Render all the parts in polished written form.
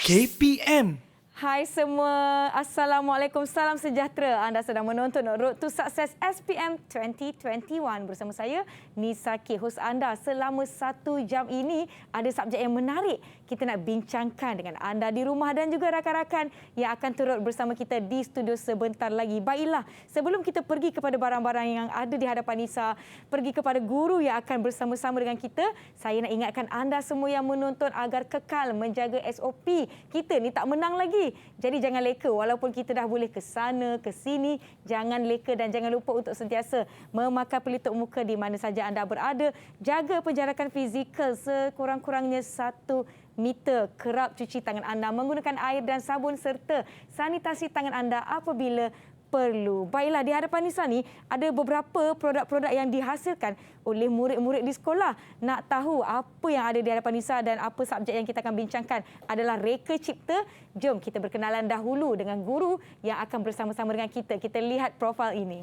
KPM. Hai semua, Assalamualaikum, salam sejahtera. Anda sedang menonton Road to Success SPM 2021 bersama saya, Nisa K, hos anda. Selama 1 jam ini ada subjek yang menarik kita nak bincangkan dengan anda di rumah dan juga rakan-rakan yang akan turut bersama kita di studio sebentar lagi. Baiklah, sebelum kita pergi kepada barang-barang yang ada di hadapan Nisa, pergi kepada guru yang akan bersama-sama dengan kita, saya nak ingatkan anda semua yang menonton agar kekal menjaga SOP. Kita ni tak menang lagi. Jadi jangan leka, walaupun kita dah boleh ke sana, ke sini, jangan leka dan jangan lupa untuk sentiasa memakai pelitup muka di mana saja anda berada. Jaga penjarakan fizikal sekurang-kurangnya 1 meter. Kerap cuci tangan anda menggunakan air dan sabun serta sanitasi tangan anda apabila perlu. Baiklah, di hadapan Nisa ni ada beberapa produk-produk yang dihasilkan oleh murid-murid di sekolah. Nak tahu apa yang ada di hadapan Nisa dan apa subjek yang kita akan bincangkan adalah reka cipta. Jom kita berkenalan dahulu dengan guru yang akan bersama-sama dengan kita. Kita lihat profil ini.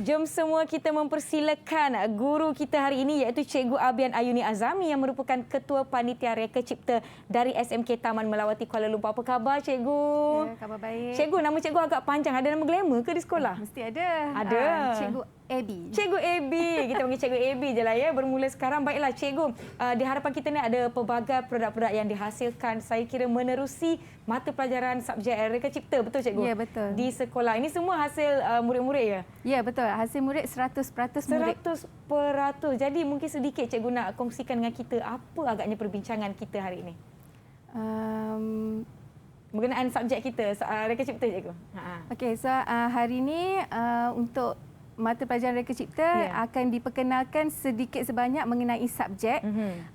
Jom semua kita mempersilakan guru kita hari ini iaitu Cikgu Abian Ayuni Azami yang merupakan Ketua Panitia Reka Cipta dari SMK Taman Melawati Kuala Lumpur. Apa khabar Cikgu? Ya, khabar baik. Cikgu, nama Cikgu agak panjang. Ada nama glamour ke di sekolah? Mesti ada. Ada. Cikgu Abby. Cikgu Abby. Kita panggil Cikgu Abby je lah ya. Bermula sekarang. Baiklah Cikgu, di hadapan kita ni ada pelbagai produk-produk yang dihasilkan. Saya kira menerusi mata pelajaran subjek Reka Cipta. Betul Cikgu? Ya, betul. Di sekolah. Ini semua hasil murid-murid ya? Ya, betul. Hasil murid 100% murid. 100%. Jadi mungkin sedikit Cikgu nak kongsikan dengan kita apa agaknya perbincangan kita hari ini. Berkenaan subjek kita, Reka Cipta Cikgu. Okey, so hari ini untuk mata pelajaran Reka Cipta akan diperkenalkan sedikit sebanyak mengenai subjek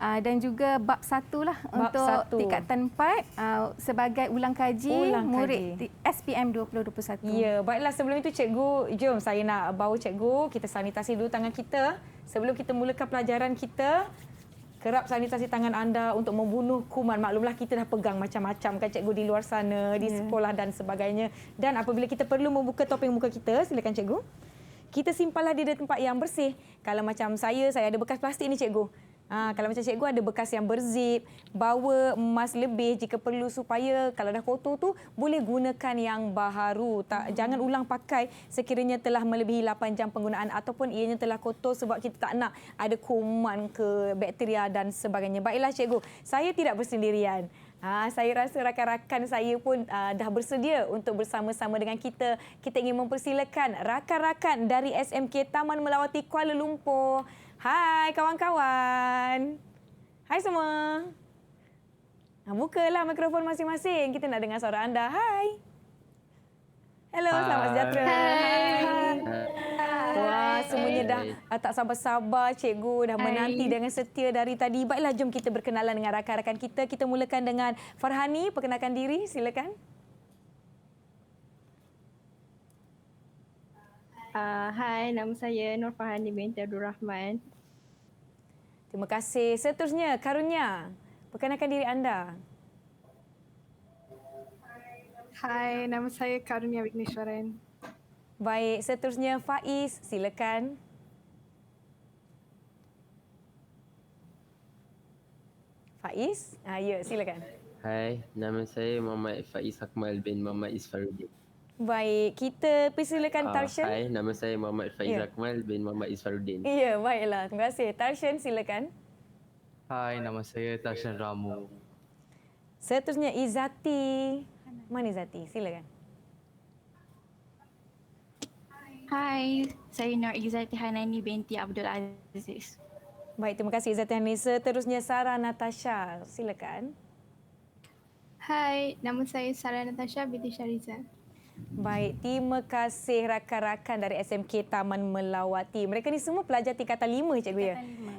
dan juga bab 1 lah untuk tingkatan 4 sebagai ulang kaji murid SPM 2021. Ya, baiklah sebelum itu Cikgu, jom saya nak bawa Cikgu, kita sanitasi dulu tangan kita. Sebelum kita mulakan pelajaran kita, kerap sanitasi tangan anda untuk membunuh kuman. Maklumlah kita dah pegang macam-macam kan Cikgu di luar sana, di sekolah dan sebagainya. Dan apabila kita perlu membuka topeng muka kita, silakan Cikgu. Kita simpanlah dia di tempat yang bersih. Kalau macam saya ada bekas plastik ni Cikgu. Kalau macam Cikgu ada bekas yang berzip, bawa emas lebih jika perlu supaya kalau dah kotor tu boleh gunakan yang baharu. Jangan ulang pakai sekiranya telah melebihi 8 jam penggunaan ataupun ianya telah kotor sebab kita tak nak ada kuman ke bakteria dan sebagainya. Baiklah Cikgu, saya tidak bersendirian. Saya rasa rakan-rakan saya pun dah bersedia untuk bersama-sama dengan kita. Kita ingin mempersilakan rakan-rakan dari SMK Taman Melawati Kuala Lumpur. Hai kawan-kawan. Hai semua. Bukalah mikrofon masing-masing. Kita nak dengar suara anda. Hai. Hello, selamat sejahtera. Hai. Wah, semuanya dah tak sabar-sabar Cikgu dah menanti dengan setia dari tadi. Baiklah, jom kita berkenalan dengan rakan-rakan kita. Kita mulakan dengan Farhani, perkenalkan diri, silakan. Hai, nama saya Nur Farhani binti Abdul Rahman. Terima kasih. Seterusnya, Karunia, perkenalkan diri anda. Hai, nama saya Karunia Vigneswaran. Baik, seterusnya Faiz, silakan. Faiz, ya silakan. Hai, nama saya Muhammad Faiz Akmal bin Muhammad Isfaruddin. Baik, kita persilakan Tarshan. Hai, nama saya Muhammad Faiz Akmal bin Muhammad Isfaruddin. Ya, baiklah. Terima kasih. Tarshan, silakan. Hai, nama saya Tarshan Ramu. Seterusnya Izzati. Mana Izzati? Silakan. Hai, saya Nur Izzati Hanani binti Abdul Aziz. Baik, terima kasih Izzati Hanani. Seterusnya Sarah Natasha. Silakan. Hai, nama saya Sarah Natasha binti Syarizal. Baik, terima kasih rakan-rakan dari SMK Taman Melawati. Mereka ni semua pelajar tingkatan 5, cikgu ya?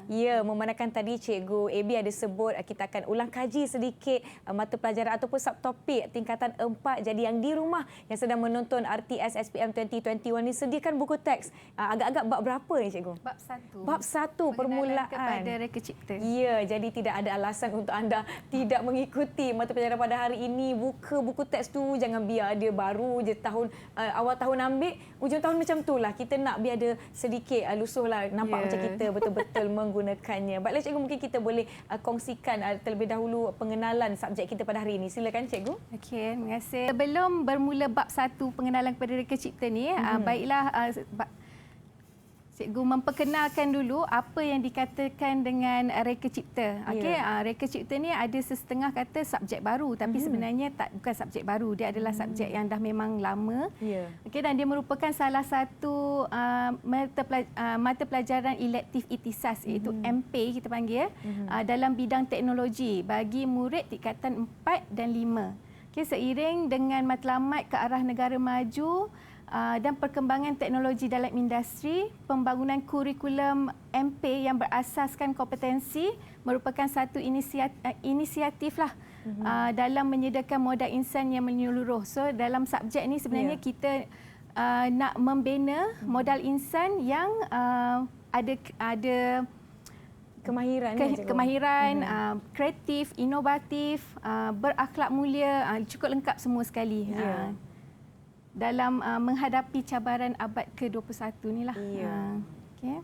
Ya, memandangkan tadi cikgu AB ada sebut kita akan ulang kaji sedikit mata pelajaran ataupun subtopik tingkatan 4. Jadi yang di rumah yang sedang menonton RTS SPM 2021 ni sediakan buku teks. Agak-agak bab berapa ni cikgu? Bab 1. Bab 1 permulaan kepada reka cipta. Ya, jadi tidak ada alasan untuk anda tidak mengikuti mata pelajaran pada hari ini. Buka buku teks tu, jangan biar dia baru je awal tahun ambil, ujung tahun macam tu lah. Kita nak biar ada sedikit lusuh lah, nampak macam kita betul-betul menggunakannya. Baiklah cikgu, mungkin kita boleh kongsikan terlebih dahulu pengenalan subjek kita pada hari ini. Silakan cikgu. Okey, terima kasih. Sebelum bermula bab 1 pengenalan kepada reka cipta ni, baiklah cikgu memperkenalkan dulu apa yang dikatakan dengan reka cipta. Okey, reka cipta ni ada setengah kata subjek baru, tapi sebenarnya bukan subjek baru. Dia adalah subjek yang dah memang lama. Okey, dan dia merupakan salah satu mata pelajaran elektif ikhtisas, iaitu MP kita panggil, dalam bidang teknologi bagi murid tingkatan 4 dan 5. Okey, seiring dengan matlamat ke arah negara maju dan perkembangan teknologi dalam industri, pembangunan kurikulum MP yang berasaskan kompetensi merupakan satu inisiatif lah dalam menyediakan modal insan yang menyeluruh. So dalam subjek ni sebenarnya kita nak membina modal insan yang ada kemahiran, kreatif, inovatif, berakhlak mulia, cukup lengkap semua sekali. Dalam menghadapi cabaran abad ke-21 ni lah. Okay.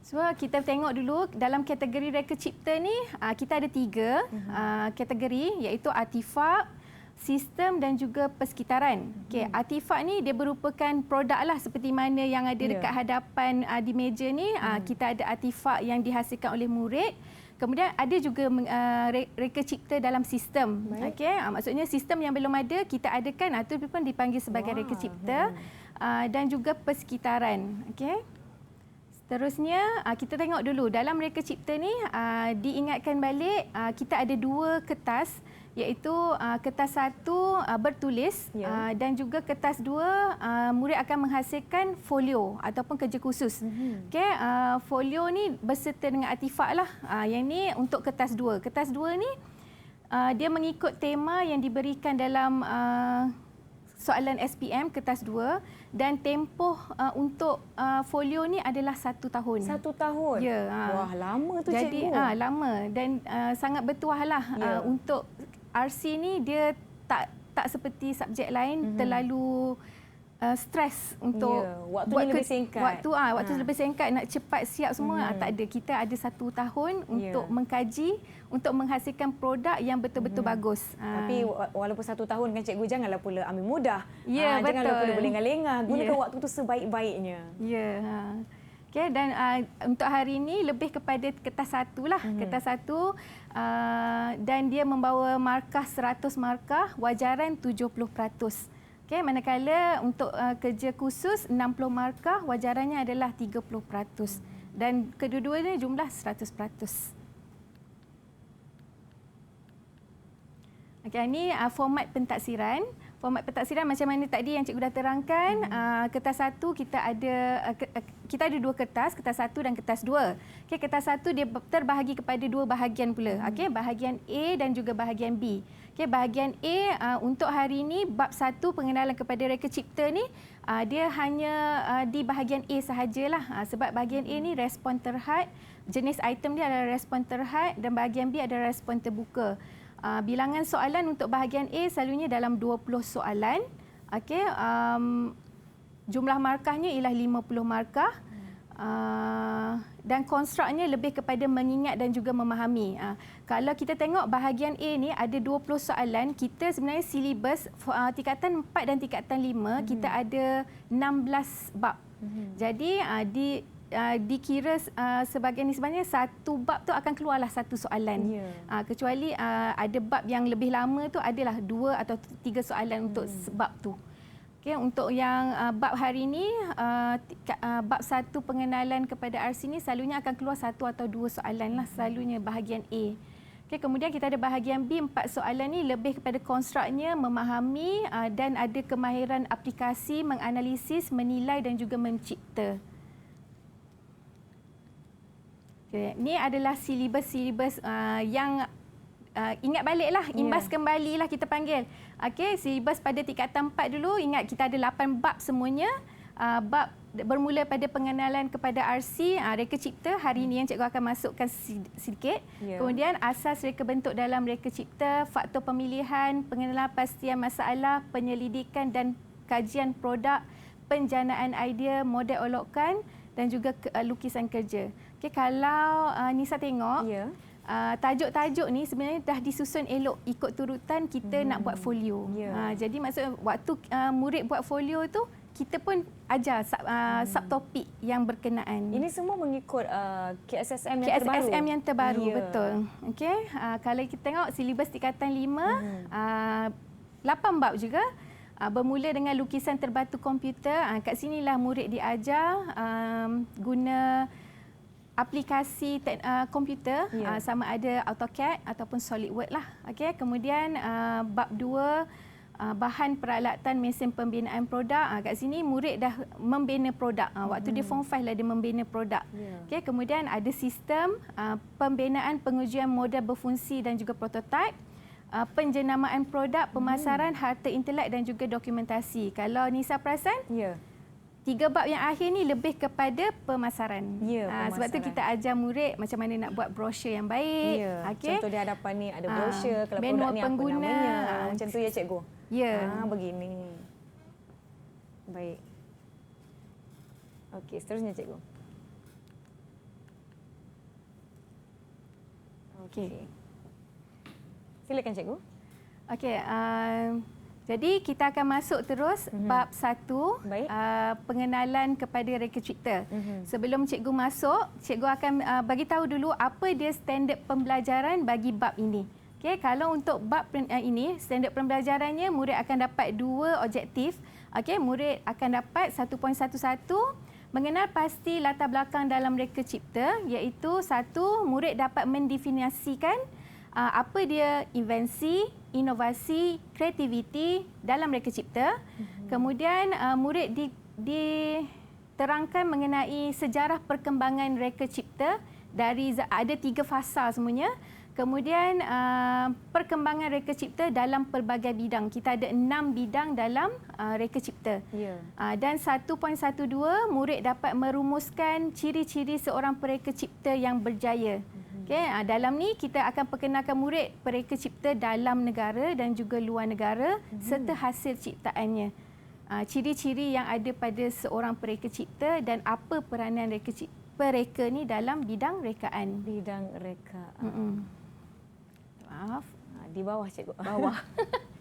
So kita tengok dulu dalam kategori reka cipta ni, kita ada 3 kategori, iaitu artifak, sistem dan juga persekitaran. Okay. Artifak ni dia merupakan produk lah, seperti mana yang ada dekat hadapan di meja ni. Kita ada artifak yang dihasilkan oleh murid. Kemudian ada juga reka cipta dalam sistem. Okey, maksudnya sistem yang belum ada kita adakan, itu pun dipanggil sebagai reka cipta, dan juga persekitaran. Okey. Seterusnya kita tengok dulu dalam reka cipta ni, diingatkan balik kita ada 2 kertas, iaitu kertas 1 bertulis dan juga kertas 2 murid akan menghasilkan folio ataupun kerja khusus. Okey, folio ni berserta dengan artifak lah. Yang ni untuk kertas 2. Kertas 2 ni dia mengikut tema yang diberikan dalam soalan SPM kertas 2, dan tempoh untuk folio ni adalah 1 tahun. 1 tahun? Ya. Wah, lama tu jadi, cikgu. Jadi lama dan sangat bertuah lah. Untuk RC ni dia tak seperti subjek lain terlalu stres untuk waktunya lebih singkat. Waktu lebih singkat, nak cepat siap semua. Tak ada. Kita ada 1 tahun untuk mengkaji, untuk menghasilkan produk yang betul-betul bagus. Tapi walaupun 1 tahun kan cikgu, janganlah pula ambil mudah. Ya, betul. Janganlah pula berlengah-lengah. Gunakan waktu itu sebaik-baiknya. Ya. Okay, dan untuk hari ini lebih kepada kertas 1 lah. Kertas 1 dan dia membawa markah 100 markah, wajaran 70%. Okay, manakala untuk kerja khusus 60 markah, wajarannya adalah 30%. Dan kedua-duanya jumlah 100%. Okay, ini format pentaksiran. Format pentaksiran macam mana tadi yang cikgu dah terangkan. Kertas 1 kita ada 2 kertas, kertas 1 dan kertas 2. Okay, kertas 1 dia terbahagi kepada 2 bahagian pula. Okay, bahagian A dan juga bahagian B. Okay, bahagian A untuk hari ini bab 1 pengenalan kepada reka cipta ni, dia hanya di bahagian A sahajalah. Sebab bahagian A ni respon terhad, jenis item dia adalah respon terhad, dan bahagian B adalah respon terbuka. Bilangan soalan untuk bahagian A selalunya dalam 20 soalan. Okey, jumlah markahnya ialah 50 markah. Dan konstruknya lebih kepada mengingat dan juga memahami. Kalau kita tengok bahagian A ni ada 20 soalan, kita sebenarnya silibus tingkatan 4 dan tingkatan 5 kita ada 16 bab. Jadi dikira sebagai ni, sebenarnya satu bab tu akan keluarlah 1 soalan. Kecuali ada bab yang lebih lama tu adalah 2 atau 3 soalan untuk bab tu. Okay, untuk yang bab hari ini, bab 1 pengenalan kepada RC ni selalunya akan keluar 1 atau 2 soalan lah, selalunya bahagian A. Okey, kemudian kita ada bahagian B, 4 soalan ni lebih kepada konstruknya, memahami dan ada kemahiran aplikasi, menganalisis, menilai dan juga mencipta. Okay. Ini adalah silibus-silibus yang ingat baliklah, imbas kembalilah kita panggil. Okey, silibus pada tingkatan 4 dulu, ingat kita ada 8 bab semuanya. Bab bermula pada pengenalan kepada RC, reka cipta. Hari ini yang cikgu akan masukkan sedikit. Kemudian asas reka bentuk dalam reka cipta, faktor pemilihan, pengenalan pastian masalah, penyelidikan dan kajian produk, penjanaan idea, model olokkan dan juga lukisan kerja. Okey, kalau Nisa tengok, tajuk-tajuk ni sebenarnya dah disusun elok ikut turutan kita nak buat folio. Jadi maksudnya waktu murid buat folio tu, kita pun ajar subtopik yang berkenaan. Ini semua mengikut KSSM yang terbaru? KSSM yang terbaru, betul. Okey, kalau kita tengok silibus tingkatan 5, 8 bab juga. Bermula dengan lukisan terbatu komputer. Kat sinilah murid diajar guna aplikasi komputer, sama ada AutoCAD ataupun SolidWorks lah. Okey, kemudian bab 2, bahan peralatan mesin pembinaan produk. Kat sini murid dah membina produk. Waktu dia form 5 lah dia membina produk. Okey, kemudian ada sistem pembinaan pengujian model berfungsi dan juga prototype, penjenamaan produk, pemasaran, harta intelek dan juga dokumentasi. Kalau Nisa perasan, 3 bab yang akhir ni lebih kepada pemasaran. Pemasaran. Sebab tu kita ajar murid macam mana nak buat brosur yang baik. Okay. Contoh di hadapan ni ada brosur, kalau manual produk ni pengguna. apa namanya. Macam tu ya cikgu? Begini. Baik. Okey, seterusnya cikgu. Okey. Silakan cikgu. Okey, jadi kita akan masuk terus bab 1, pengenalan kepada reka cipta. Sebelum cikgu masuk, cikgu akan bagi tahu dulu apa dia standard pembelajaran bagi bab ini. Okey, kalau untuk bab ini, standard pembelajarannya murid akan dapat 2 objektif. Okey, murid akan dapat 1.11 mengenal pasti latar belakang dalam reka cipta, iaitu 1, murid dapat mendefinisikan apa dia invensi, inovasi, kreativiti dalam reka cipta. Kemudian murid diterangkan mengenai sejarah perkembangan reka cipta dari ada 3 fasa semuanya. Kemudian perkembangan reka cipta dalam pelbagai bidang. Kita ada 6 bidang dalam reka cipta. Dan 1.12 murid dapat merumuskan ciri-ciri seorang pereka cipta yang berjaya. Okay, dalam ni kita akan perkenalkan murid pereka cipta dalam negara dan juga luar negara serta hasil ciptaannya. Ciri-ciri yang ada pada seorang pereka cipta dan apa peranan pereka ni dalam bidang rekaan. Bidang rekaan. Maaf. Di bawah cikgu. Bawah.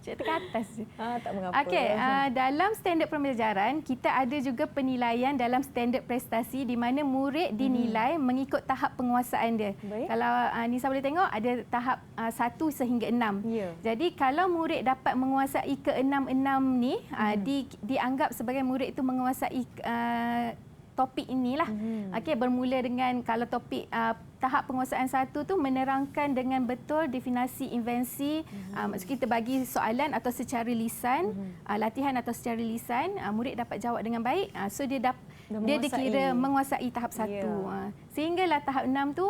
Cikgu ke atas je. Tak mengapa. Okey, dalam standard pembelajaran, kita ada juga penilaian dalam standard prestasi di mana murid dinilai mengikut tahap penguasaan dia. Kalau Nisa boleh tengok, ada tahap 1 sehingga 6. Jadi, kalau murid dapat menguasai ke-6 ni, dianggap sebagai murid itu menguasai topik inilah. Okey, bermula dengan kalau topik tahap penguasaan 1 tu menerangkan dengan betul definisi invensi. Maksud kita bagi soalan atau secara lisan, latihan atau secara lisan, murid dapat jawab dengan baik. So dia dikira menguasai tahap 1. Sehinggalah tahap 6 tu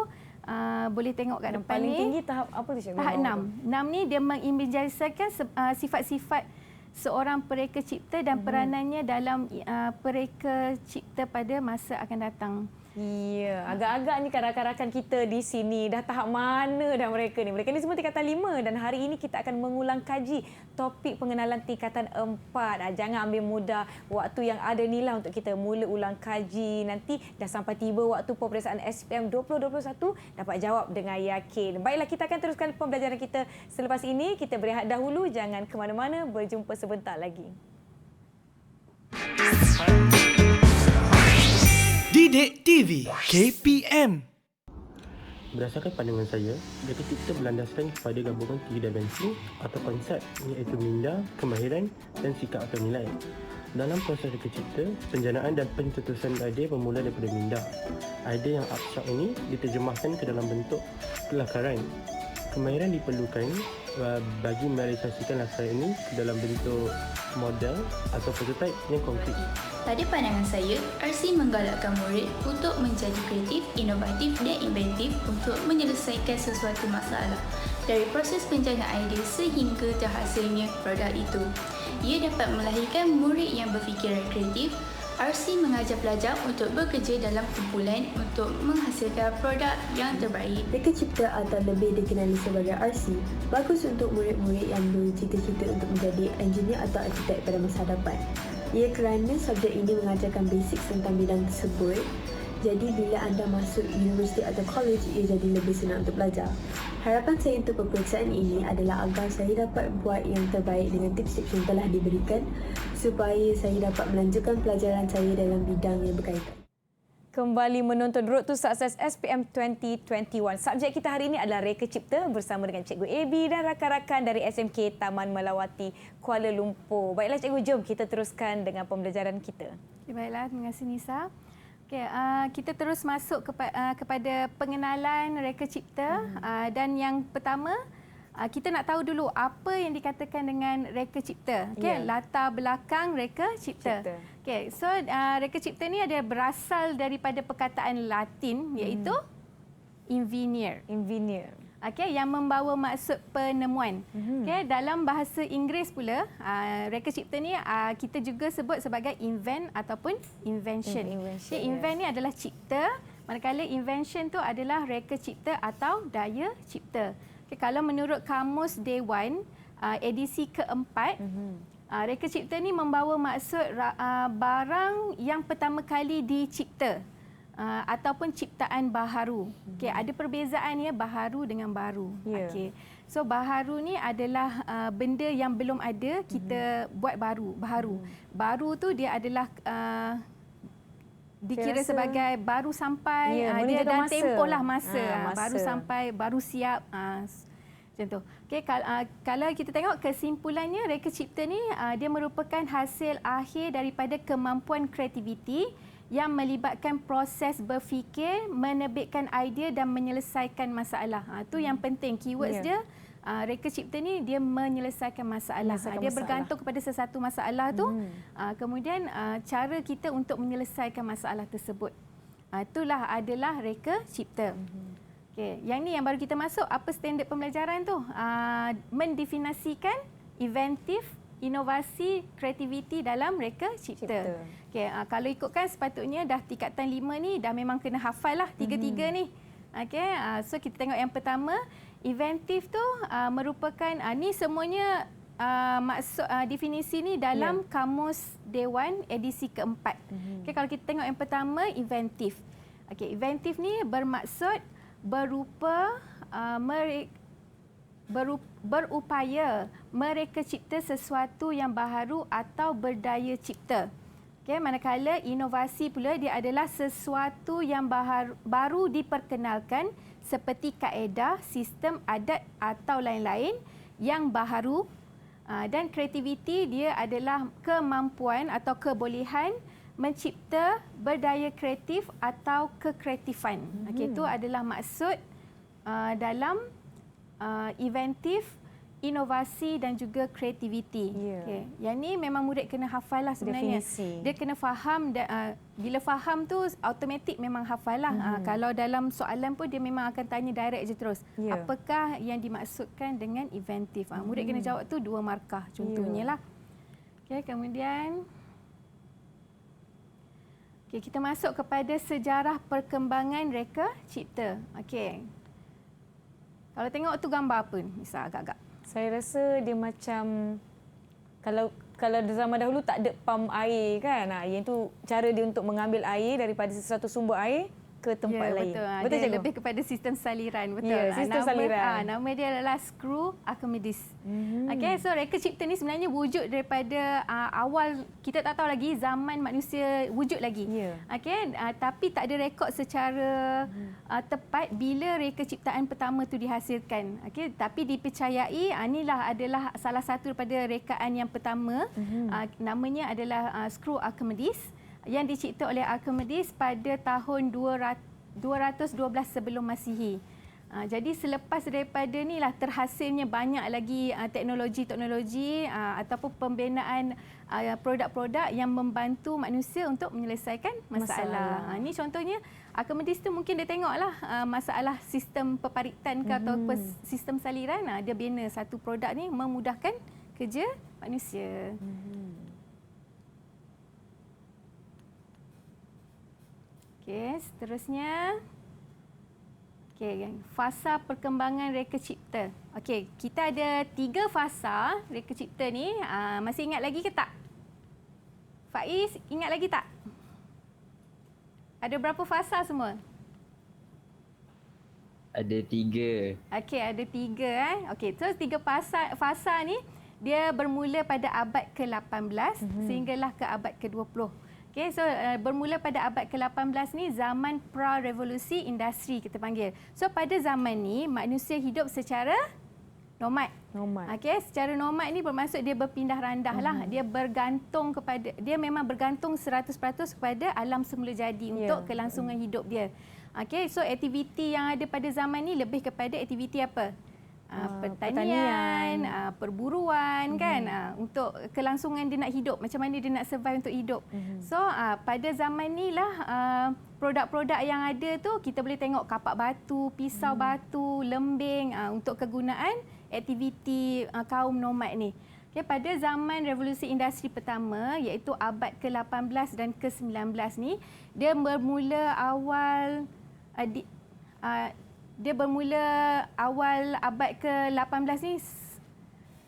boleh tengok kat depan paling ni. Tinggi tahap apa tu cikgu? Tahap 6. 6 ni dia mengimajinasikan sifat-sifat seorang pereka cipta dan peranannya dalam pereka cipta pada masa akan datang. Ya, agak-agak ni rakan-rakan kita di sini dah tahap mana dah mereka ni. Mereka ni semua tingkatan 5 dan hari ini kita akan mengulang kaji topik pengenalan tingkatan 4. Jangan ambil mudah waktu yang ada ni lah untuk kita mula ulang kaji. Nanti dah sampai tiba waktu peperiksaan SPM 2021 dapat jawab dengan yakin. Baiklah, kita akan teruskan pembelajaran kita selepas ini. Kita berehat dahulu, jangan ke mana-mana, berjumpa sebentar lagi. Didik TV KPM. Berdasarkan pandangan saya, reka cipta berlandaskan kepada gabungan 3 dimensi atau konsep, iaitu minda, kemahiran dan sikap atau nilai. Dalam proses reka cipta, penjanaan dan pencetusan idea bermula daripada minda. Idea yang abstrak ini diterjemahkan ke dalam bentuk kelakaran. Kemahiran diperlukan bagi merealisasikan laksana ini dalam bentuk model atau prototype yang konkret. Pada pandangan saya, RC menggalakkan murid untuk menjadi kreatif, inovatif dan inventif untuk menyelesaikan sesuatu masalah dari proses pencarian idea sehingga terhasilnya produk itu. Ia dapat melahirkan murid yang berfikiran kreatif. RC mengajar pelajar untuk bekerja dalam kumpulan untuk menghasilkan produk yang terbaik. Reka cipta atau lebih dikenali sebagai RC bagus untuk murid-murid yang bercita-cita untuk menjadi engineer atau arkitek pada masa hadapan. Ia kerana subjek ini mengajarkan basic tentang bidang tersebut. Jadi bila anda masuk universiti atau college, ia jadi lebih senang untuk belajar. Harapan saya untuk peperiksaan ini adalah agar saya dapat buat yang terbaik dengan tips-tips yang telah diberikan supaya saya dapat melanjutkan pelajaran saya dalam bidang yang berkaitan. Kembali menonton Road to Success SPM 2021. Subjek kita hari ini adalah Reka Cipta bersama dengan Cikgu AB dan rakan-rakan dari SMK Taman Melawati Kuala Lumpur. Baiklah Cikgu, jom kita teruskan dengan pembelajaran kita. Okay, baiklah, terima kasih Nisa. Okay, kita terus masuk kepada pengenalan Reka Cipta dan yang pertama kita nak tahu dulu apa yang dikatakan dengan Reka Cipta. Okay, latar belakang Reka Cipta. Okay, so Reka Cipta ni ada berasal daripada perkataan Latin iaitu invenier. Okay, yang membawa maksud penemuan. Okay, dalam bahasa Inggeris pula, Reka Cipta ni kita juga sebut sebagai invent ataupun invention. Okay, invent ni adalah cipta, manakala invention tu adalah reka cipta atau daya cipta. Okay, kalau menurut Kamus Dewan edisi keempat, reka cipta ni membawa maksud barang yang pertama kali dicipta. Ataupun ciptaan baharu. Okey, ada perbezaan ya baharu dengan baru. Okey. So baharu ni adalah benda yang belum ada kita buat baharu. Baru tu dia adalah dikira sebagai baru sampai dia dalam tempoh lah masa. Baru sampai, baru siap. Macam tu. Okey, kalau kita tengok kesimpulannya, reka cipta ni dia merupakan hasil akhir daripada kemampuan kreativiti yang melibatkan proses berfikir, menerbitkan idea dan menyelesaikan masalah. Itu yang penting. Keywords dia, reka cipta ni dia menyelesaikan masalah. Dia bergantung kepada sesuatu masalah tu. Kemudian cara kita untuk menyelesaikan masalah tersebut. Itulah adalah reka cipta. Okay. Yang ni yang baru kita masuk. Apa standard pembelajaran tu? Mendefinisikan inventif, inovasi, kreativiti dalam reka cipta. Okay, kalau ikutkan sepatutnya dah tingkatan 5 ni dah memang kena hafal lah tiga-tiga ni. Okay, so kita tengok yang pertama, inventif tu merupakan ni semuanya maksud definisi ni dalam Kamus Dewan edisi keempat. Okay, kalau kita tengok yang pertama, inventif. Okay, inventif ni bermaksud berupaya mereka cipta sesuatu yang baharu atau berdaya cipta. Okay, manakala inovasi pula dia adalah sesuatu yang baru diperkenalkan seperti kaedah, sistem, adat atau lain-lain yang baharu. Dan kreativiti dia adalah kemampuan atau kebolehan mencipta berdaya kreatif atau kekreatifan. Okay, itu adalah maksud dalam inventif, inovasi dan juga kreativiti. Okay. Yang ni memang murid kena hafal lah sebenarnya. Definisi. Dia kena faham, bila faham tu automatik memang hafal lah. Kalau dalam soalan pun dia memang akan tanya direct je terus. Apakah yang dimaksudkan dengan inventif? Murid kena jawab tu 2 markah contohnya lah. Okay, kemudian kita masuk kepada sejarah perkembangan reka cipta. Okay. Kalau tengok tu gambar apa ni? Misal agak-agak. Saya rasa dia macam kalau zaman dahulu tak ada pam air kan. Yang tu cara dia untuk mengambil air daripada sesuatu sumber air ke tempat lain. Betul. Dia lebih kepada sistem saliran. Betul. Sistem saliran. Nama dia adalah skru Archimedes. Okay, so reka cipta ni sebenarnya wujud daripada awal, kita tak tahu lagi zaman manusia wujud lagi. Okay, tapi tak ada rekod secara tepat bila reka ciptaan pertama tu dihasilkan. Okay, tapi dipercayai inilah adalah salah satu daripada rekaan yang pertama. Namanya adalah skru Archimedes, yang dicipta oleh Archimedes pada tahun 212 sebelum Masihi. Jadi selepas daripada inilah terhasilnya banyak lagi teknologi-teknologi ataupun pembinaan produk-produk yang membantu manusia untuk menyelesaikan masalah. Ini contohnya Archimedes tu mungkin dia tengoklah masalah sistem peparitan ke atau sistem saliran. Dia bina satu produk ni memudahkan kerja manusia. Okey, seterusnya. Okey, fasa perkembangan reka cipta. Okey, kita ada 3 fasa reka cipta ni. Masih ingat lagi ke tak? Faiz, ingat lagi tak? Ada berapa fasa semua? Ada 3. Okey, ada 3 Okey, so 3 fasa ni dia bermula pada abad ke-18 sehinggalah ke abad ke-20. Okey, so bermula pada abad ke-18 ni zaman pra-revolusi industri kita panggil. So pada zaman ni manusia hidup secara nomad. Okey, secara nomad ni bermaksud dia berpindah randah lah. Dia bergantung kepada, dia memang bergantung 100% kepada alam semula jadi untuk kelangsungan hidup dia. Okey, so aktiviti yang ada pada zaman ni lebih kepada aktiviti apa? Pertanian, perburuan kan, untuk kelangsungan dia nak hidup, macam mana dia nak survive untuk hidup. So pada zaman ni lah produk-produk yang ada tu kita boleh tengok kapak batu, pisau batu, lembing untuk kegunaan aktiviti kaum nomad ni. Okay, pada zaman revolusi industri pertama iaitu abad ke-18 dan ke-19 ni dia bermula awal awal abad ke-18 ni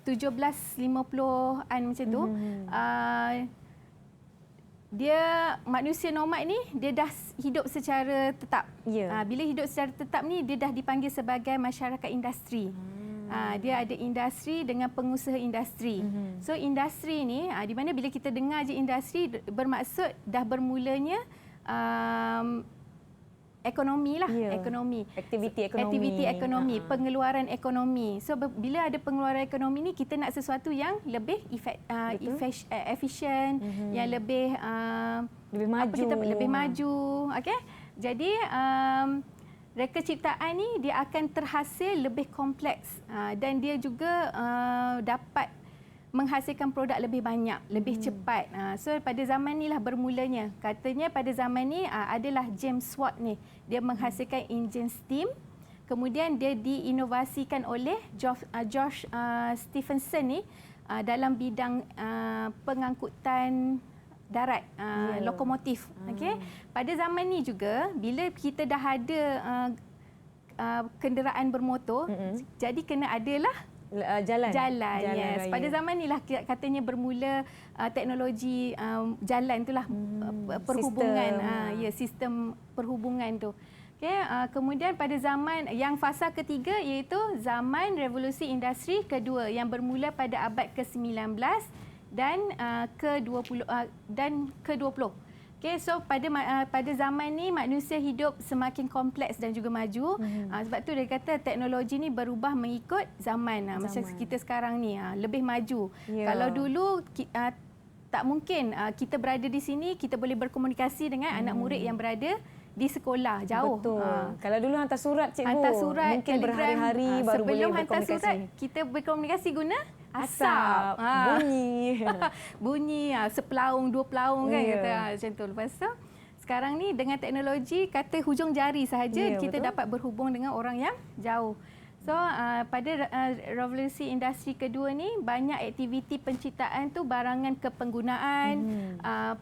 1750-an macam tu. Dia manusia nomad ni dia dah hidup secara tetap. Bila hidup secara tetap ni dia dah dipanggil sebagai masyarakat industri. Dia ada industri dengan pengusaha industri. So industri ni di mana bila kita dengar je industri bermaksud dah bermulanya ekonomi lah, aktiviti ekonomi, pengeluaran ekonomi. So bila ada pengeluaran ekonomi ni kita nak sesuatu yang lebih efisien, yang lebih maju. Okey. Jadi reka ciptaan ni dia akan terhasil lebih kompleks dan dia juga dapat menghasilkan produk lebih banyak, lebih cepat. So pada zaman ni lah bermulanya. Katanya pada zaman ni adalah James Watt ni. Dia menghasilkan enjin steam. Kemudian dia diinovasikan oleh George Stephenson ni dalam bidang pengangkutan darat, lokomotif. Okay? Pada zaman ni juga bila kita dah ada kenderaan bermotor, jadi kena adalah jalan. Yes. Pada zaman inilah katanya bermula teknologi jalan itulah perhubungan, sistem perhubungan tu. Okay. Kemudian pada zaman yang fasa ketiga iaitu zaman revolusi industri kedua yang bermula pada abad ke-19 dan ke-20 dan ke-20. Okay, so pada zaman ni manusia hidup semakin kompleks dan juga maju. Sebab tu dia kata teknologi ni berubah mengikut zaman. Macam kita sekarang ni lebih maju. Kalau dulu tak mungkin kita berada di sini, kita boleh berkomunikasi dengan anak murid yang berada di sekolah jauh. Betul. Kalau dulu hantar surat cikgu, hantar surat, mungkin berhari-hari baru boleh berkomunikasi. Sebelum hantar surat, kita berkomunikasi guna asap. Bunyi sepelaung, 2 pelaung kan kata macam tu. Lepas tu sekarang ni dengan teknologi kata hujung jari sahaja kita dapat berhubung dengan orang yang jauh. So pada revolusi industri kedua ni banyak aktiviti penciptaan tu barangan kepenggunaan,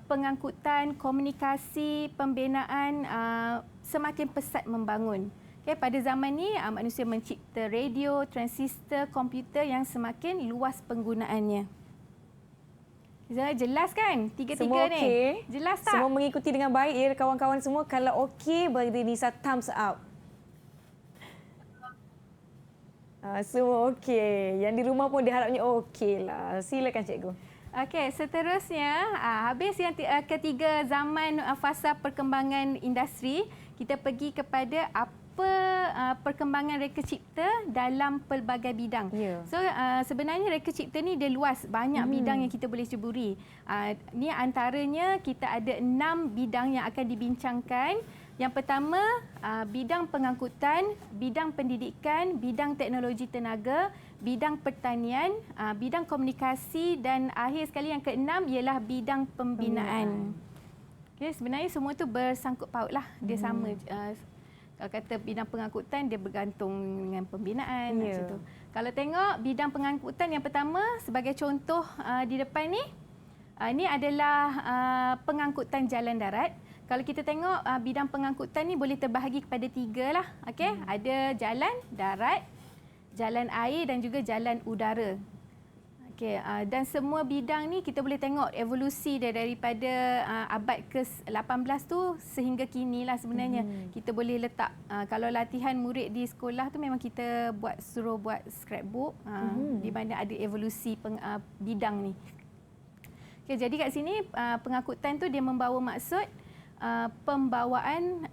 pengangkutan, komunikasi, pembinaan semakin pesat membangun. Okay, pada zaman ni manusia mencipta radio, transistor, komputer yang semakin luas penggunaannya. Jelas kan? Tiga-tiga ni. Jelas tak? Semua mengikuti dengan baik ya kawan-kawan semua. Kalau okey beri Nisa thumbs up. Semua okey. Yang di rumah pun diharapnya okey lah. Silakan cikgu. Okey, seterusnya habis yang ketiga zaman fasa perkembangan industri, kita pergi kepada apa perkembangan reka cipta dalam pelbagai bidang. So sebenarnya reka cipta ni dia luas, banyak bidang yang kita boleh ceburi. Ni antaranya kita ada 6 bidang yang akan dibincangkan Yang pertama, bidang pengangkutan, bidang pendidikan, bidang teknologi tenaga, bidang pertanian, bidang komunikasi dan akhir sekali yang keenam ialah bidang pembinaan. Okay, sebenarnya semua tu bersangkut paut lah. Dia sama. Kalau kata bidang pengangkutan, dia bergantung dengan pembinaan. Macam tu. Kalau tengok bidang pengangkutan yang pertama, sebagai contoh di depan ni, ini adalah pengangkutan jalan darat. Kalau kita tengok bidang pengangkutan ni boleh terbahagi kepada 3 lah. Okay? Ada jalan darat, jalan air dan juga jalan udara. Okay, dan semua bidang ni kita boleh tengok evolusi dia daripada abad ke-18 tu sehingga kini lah sebenarnya. Kita boleh letak, kalau latihan murid di sekolah tu memang kita suruh buat scrapbook di mana ada evolusi bidang ni. Okay, jadi kat sini pengangkutan tu dia membawa maksud pembawaan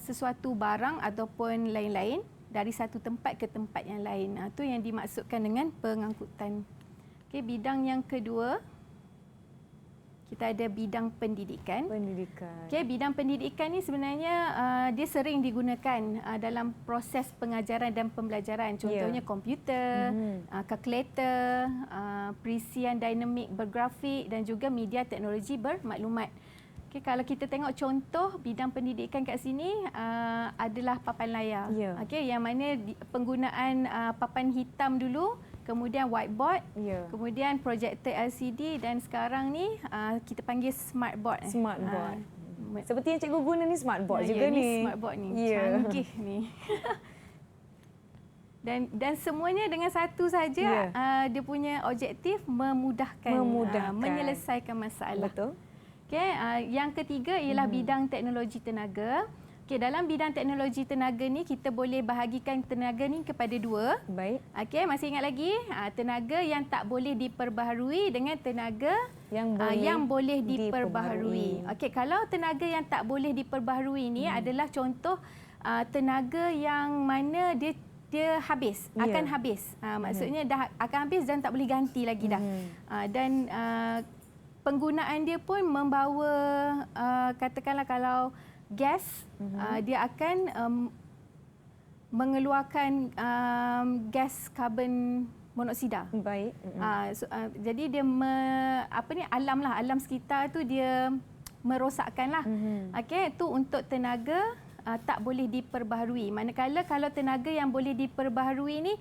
sesuatu barang ataupun lain-lain dari satu tempat ke tempat yang lain. Itu yang dimaksudkan dengan pengangkutan. Okay, bidang yang kedua, kita ada bidang pendidikan. Okay, bidang pendidikan ni sebenarnya dia sering digunakan dalam proses pengajaran dan pembelajaran. Contohnya komputer, kalkulator, perisian dinamik bergrafik dan juga media teknologi bermaklumat. Okay, kalau kita tengok contoh bidang pendidikan kat sini adalah papan layar. Okay, yang mana penggunaan papan hitam dulu, kemudian whiteboard, kemudian projector LCD dan sekarang ni kita panggil smartboard. Smartboard. Seperti yang cikgu guna ni smartboard juga ni. Smartboard ni. Canggih ni. Dan semuanya dengan satu saja dia punya objektif memudahkan. Menyelesaikan masalah. Betul. Okay, yang ketiga ialah bidang teknologi tenaga. Okay, dalam bidang teknologi tenaga ni kita boleh bahagikan tenaga ni kepada 2. Baik. Okay, masih ingat lagi tenaga yang tak boleh diperbaharui dengan tenaga yang boleh diperbaharui. Okay, kalau tenaga yang tak boleh diperbaharui ni adalah contoh tenaga yang mana dia habis, akan habis. Maksudnya dah akan habis dan tak boleh ganti lagi dah. Dan penggunaan dia pun membawa katakanlah kalau gas, dia akan mengeluarkan gas karbon monoksida. Baik. Jadi dia alam sekitar tu dia merosakkanlah. Okey, itu untuk tenaga tak boleh diperbaharui. Manakala kalau tenaga yang boleh diperbaharui ni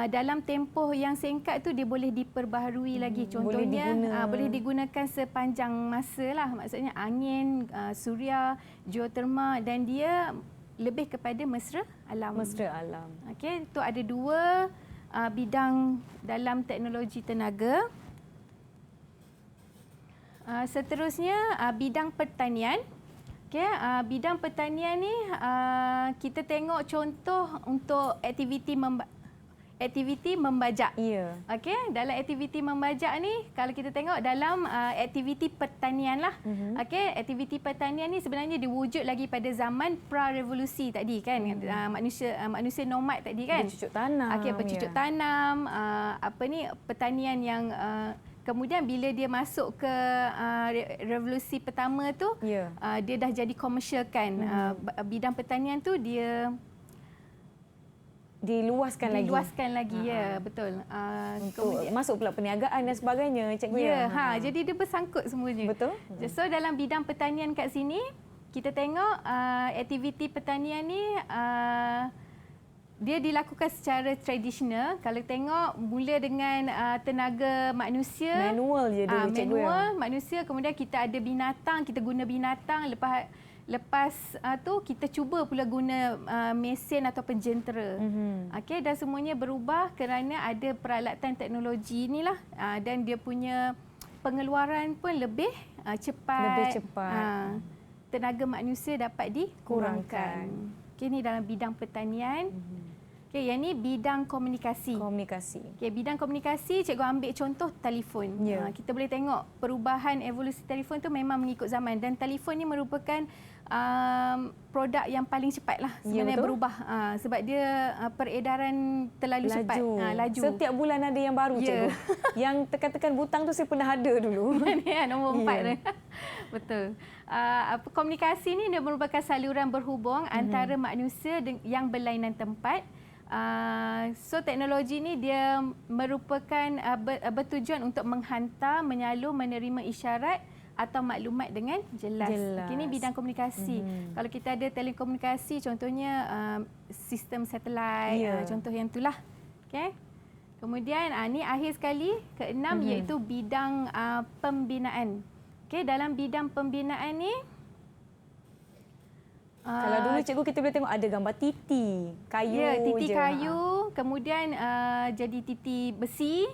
dalam tempoh yang singkat tu dia boleh diperbaharui lagi. Contohnya boleh digunakan sepanjang masa lah. Maksudnya angin, suria, geoterma dan dia lebih kepada mesra alam. Mesra alam. Okey, tu ada 2 bidang dalam teknologi tenaga. Seterusnya bidang pertanian. Okay, bidang pertanian ni kita tengok contoh untuk aktiviti membajak. Okey, dalam aktiviti membajak ni kalau kita tengok dalam aktiviti pertanian lah. Okey, aktiviti pertanian ni sebenarnya diwujud lagi pada zaman pra-revolusi tadi kan. Manusia nomad tadi kan. Bercucuk tanam. Okey, bercucuk tanam, pertanian yang kemudian bila dia masuk ke revolusi pertama tu, dia dah jadi komersialkan. Bidang pertanian tu dia diluaskan lagi. Ya, betul. Untuk masuk pula perniagaan dan sebagainya, cikgu. Jadi dia bersangkut semuanya. Betul. So dalam bidang pertanian kat sini, kita tengok aktiviti pertanian ni dia dilakukan secara tradisional. Kalau tengok mula dengan tenaga manusia, manual je dulu, cikgu. Manual manusia, kemudian kita ada binatang, kita guna binatang, lepas tu kita cuba pula guna mesin ataupun jentera. Okey, dan semuanya berubah kerana ada peralatan teknologi inilah dan dia punya pengeluaran pun lebih cepat. Tenaga manusia dapat dikurangkan. Okey, ini dalam bidang pertanian. Okey, yang ni bidang komunikasi. Okey, bidang komunikasi cikgu ambil contoh telefon. Kita boleh tengok perubahan evolusi telefon tu memang mengikut zaman dan telefon ni merupakan produk yang paling cepat lah sebenarnya berubah sebab dia peredaran terlalu cepat. Laju. Setiap bulan ada yang baru, cikgu. Yang tekan-tekan butang tu saya pernah ada dulu. Nombor 4 tu. Betul. Komunikasi ni dia merupakan saluran berhubung antara manusia yang berlainan tempat. So teknologi ni dia merupakan bertujuan untuk menghantar, menyalur, menerima isyarat atau maklumat dengan jelas. Ini bidang komunikasi. Kalau kita ada telekomunikasi, contohnya sistem satelit, contoh yang itulah. Okay. Kemudian ni akhir sekali, keenam iaitu bidang pembinaan. Okay, dalam bidang pembinaan ni, kalau dulu cikgu kita boleh tengok ada gambar titi kayu, titi kayu, kemudian jadi titi besi,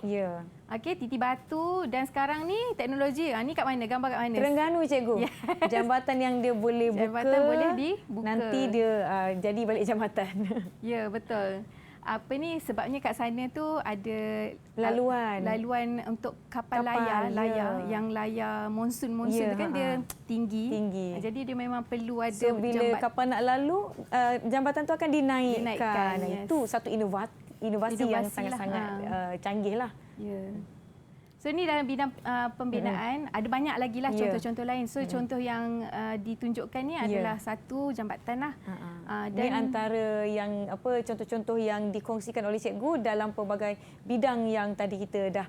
okey, titi batu, dan sekarang ni teknologi. Ni kat mana? Gambar kat mana? Terengganu cikgu. Jambatan yang dia boleh buka. Jambatan boleh dibuka. Nanti dia jadi balik jambatan. Ya, betul. Sebabnya kat sana tu ada laluan untuk kapal layar yang layar monsun tu kan dia tinggi. Jadi dia memang perlu ada bila kapal nak lalu jambatan tu akan dinaikkan. Itu satu inovasi yang sangat-sangat canggih lah. So ni dalam bidang pembinaan, ada banyak lagi lah contoh-contoh lain. So contoh yang ditunjukkan ni adalah satu jambatan lah. Dan ini antara yang contoh-contoh yang dikongsikan oleh cikgu dalam pelbagai bidang yang tadi kita dah